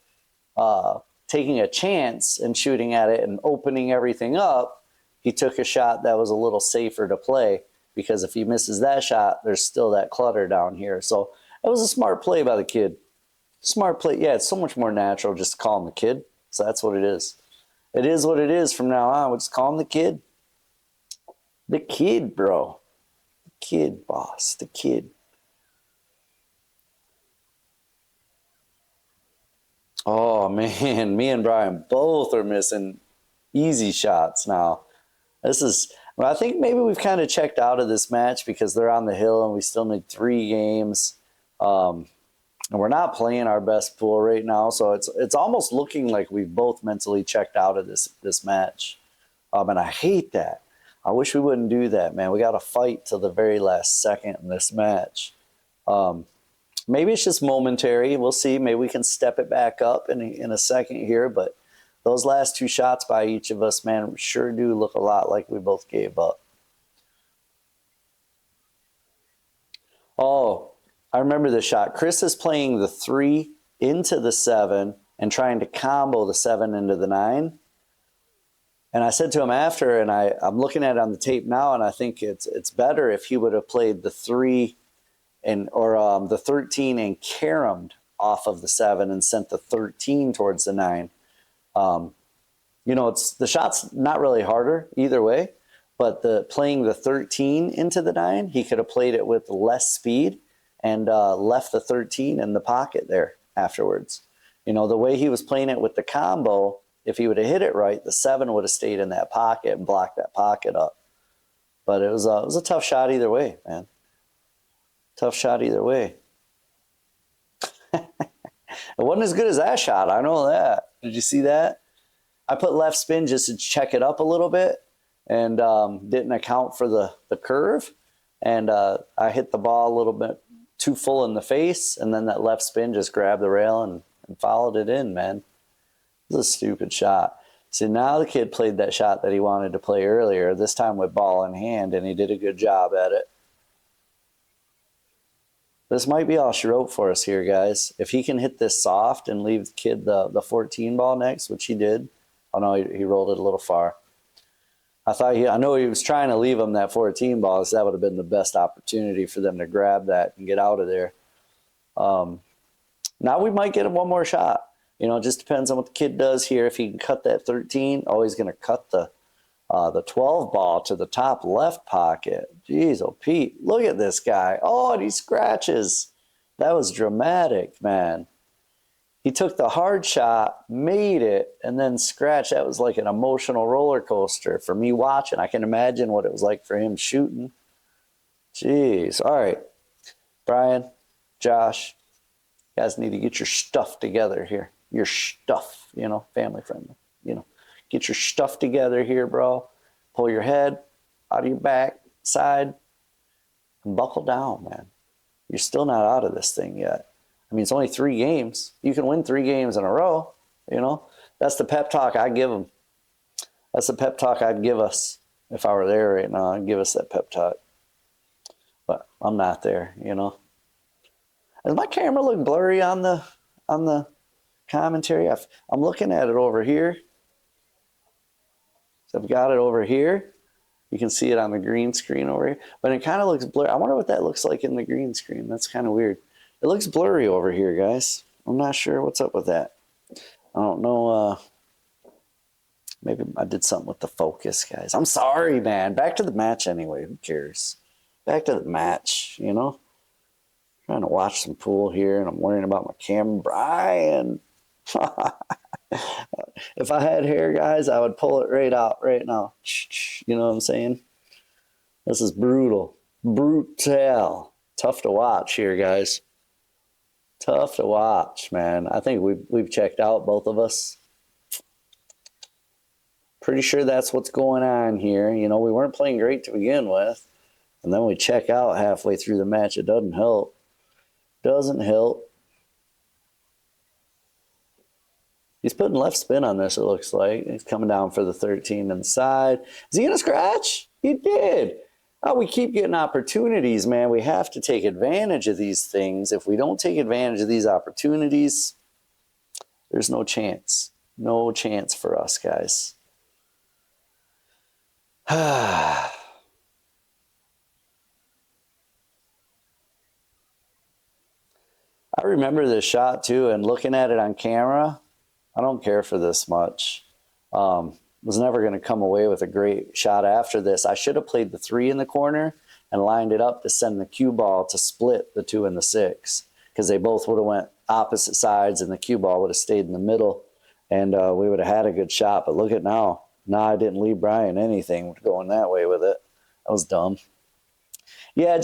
taking a chance and shooting at it and opening everything up, he took a shot that was a little safer to play because if he misses that shot, there's still that clutter down here. So it was a smart play by the kid. Smart play. Yeah, it's so much more natural just to call him the kid. So that's what it is. It is what it is from now on. We'll just call him the kid. The kid, bro. The kid, boss. The kid. Oh, man. Me and Brian both are missing easy shots now. This is, Well, I think maybe we've kind of checked out of this match because they're on the hill and we still need 3 games. And we're not playing our best pool right now, so it's almost looking like we've both mentally checked out of this match. And I hate that. I wish we wouldn't do that, man. We got to fight till the very last second in this match. Maybe it's just momentary. We'll see. Maybe we can step it back up in a second here, but those last 2 shots by each of us, man, sure do look a lot like we both gave up. Oh, I remember this shot. Chris is playing the 3 into the 7 and trying to combo the 7 into the 9. And I said to him after, and I'm looking at it on the tape now, and I think it's better if he would have played the 3 or the 13 and caromed off of the 7 and sent the 13 towards the 9. It's the shot's not really harder either way, but playing the 13 into the 9, he could have played it with less speed and left the 13 in the pocket there afterwards. The way he was playing it with the combo, if he would have hit it right, the 7 would have stayed in that pocket and blocked that pocket up. But it was a tough shot either way, man. Tough shot either way. It wasn't as good as that shot. I know that. Did you see that? I put left spin just to check it up a little bit and didn't account for the curve. And I hit the ball a little bit too full in the face. And then that left spin just grabbed the rail and followed it in, man. It was a stupid shot. See, now the kid played that shot that he wanted to play earlier, this time with ball in hand, and he did a good job at it. This might be all she wrote for us here, guys. If he can hit this soft and leave the kid the 14 ball next, which he did. Oh, no, he rolled it a little far. I know he was trying to leave him that 14 ball, so that would have been the best opportunity for them to grab that and get out of there. Now we might get him one more shot. It just depends on what the kid does here. If he can cut that 13, he's going to cut the 12 ball to the top left pocket. Jeez, oh, Pete, look at this guy. Oh, and he scratches. That was dramatic, man. He took the hard shot, made it, and then scratched. That was like an emotional roller coaster for me watching. I can imagine what it was like for him shooting. Jeez. All right, Brian, Josh, you guys need to get your stuff together here. Your stuff, family friendly, Get your stuff together here, bro. Pull your head out of your back, side, and buckle down, man. You're still not out of this thing yet. I mean, it's only 3 games. You can win 3 games in a row, That's the pep talk I give them. That's the pep talk I'd give us if I were there right now. I'd give us that pep talk. But I'm not there, Does my camera look blurry on the commentary? I'm looking at it over here. So I've got it over here. You can see it on the green screen over here. But it kind of looks blurry. I wonder what that looks like in the green screen. That's kind of weird. It looks blurry over here, guys. I'm not sure what's up with that. I don't know. Maybe I did something with the focus, guys. I'm sorry, man. Back to the match anyway. Who cares? Back to the match, Trying to watch some pool here, and I'm worrying about my camera. Brian. If I had hair, guys, I would pull it right out right now. You know what I'm saying? This is brutal. Brutal. Tough to watch here, guys. Tough to watch, man. I think we've checked out, both of us. Pretty sure that's what's going on here. We weren't playing great to begin with. And then we check out halfway through the match. It doesn't help. Doesn't help. He's putting left spin on this, it looks like. He's coming down for the 13 inside. Is he going to scratch? He did. Oh, we keep getting opportunities, man. We have to take advantage of these things. If we don't take advantage of these opportunities, there's no chance. No chance for us, guys. I remember this shot, too, and looking at it on camera, I don't care for this much. Was never going to come away with a great shot after this. I should have played the 3 in the corner and lined it up to send the cue ball to split the 2 and the 6, because they both would have went opposite sides and the cue ball would have stayed in the middle, and we would have had a good shot. But look at now. No, I didn't leave Brian anything going that way with it. That was dumb. Yeah,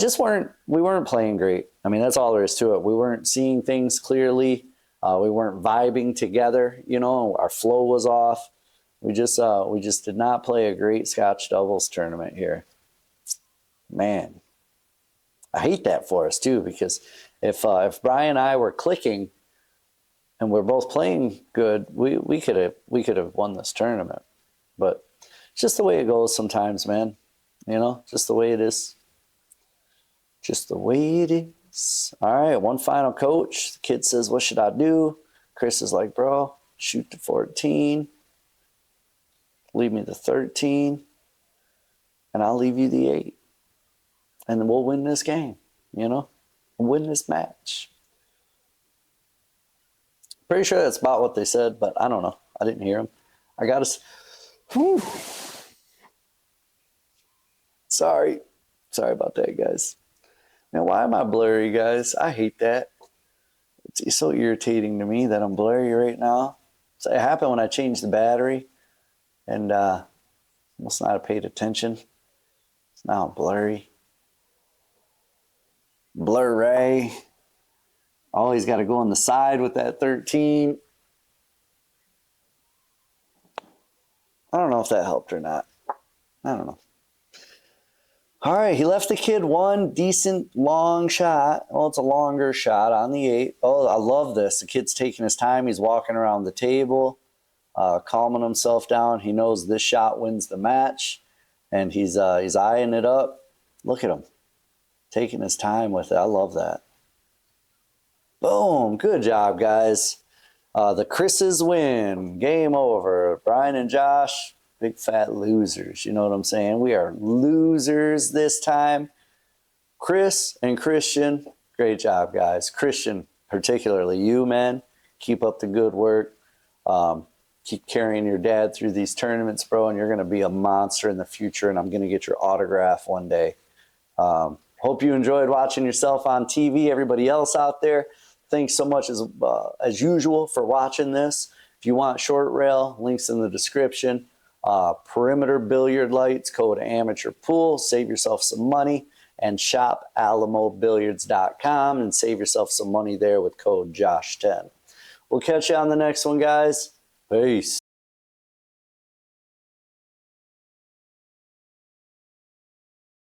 we weren't playing great. I mean, that's all there is to it. We weren't seeing things clearly. We weren't vibing together. You know, our flow was off. We just did not play a great Scotch Doubles tournament here. Man, I hate that for us too, because if Brian and I were clicking and we're both playing good, we could have won this tournament. But it's just the way it goes sometimes, man. You know, just the way it is. Just the way it is. All right, one final coach. The kid says, what should I do? Chris is like, bro, shoot the 14. Leave me the 13. And I'll leave you the 8. And then we'll win this game, you know? We'll win this match. Pretty sure that's about what they said, but I don't know. I didn't hear them. I got to... Whew. Sorry about that, guys. Man, why am I blurry, guys? I hate that. It's so irritating to me that I'm blurry right now. So it happened when I changed the battery, and must not have paid attention. It's now blurry. Blurry. Always got to go on the side with that 13. I don't know if that helped or not. I don't know. All right, he left the kid one decent long shot. Well, it's a longer shot on the 8. Oh, I love this. The kid's taking his time. He's walking around the table, calming himself down. He knows this shot wins the match, and he's eyeing it up. Look at him, taking his time with it. I love that. Boom. Good job, guys. The Chris's win. Game over. Brian and Josh, big fat losers. You know what I'm saying? We are losers this time. Chris and Christian, great job, guys. Christian, particularly you, man. Keep up the good work. Keep carrying your dad through these tournaments, bro, and you're going to be a monster in the future, and I'm going to get your autograph one day. Hope you enjoyed watching yourself on TV. Everybody else out there, thanks so much as usual for watching this. If you want short rail, links in the description. Perimeter billiard lights, code amateur pool. Save yourself some money, and shop alamobilliards.com and save yourself some money there with code Josh10. We'll catch you on the next one, guys. Peace.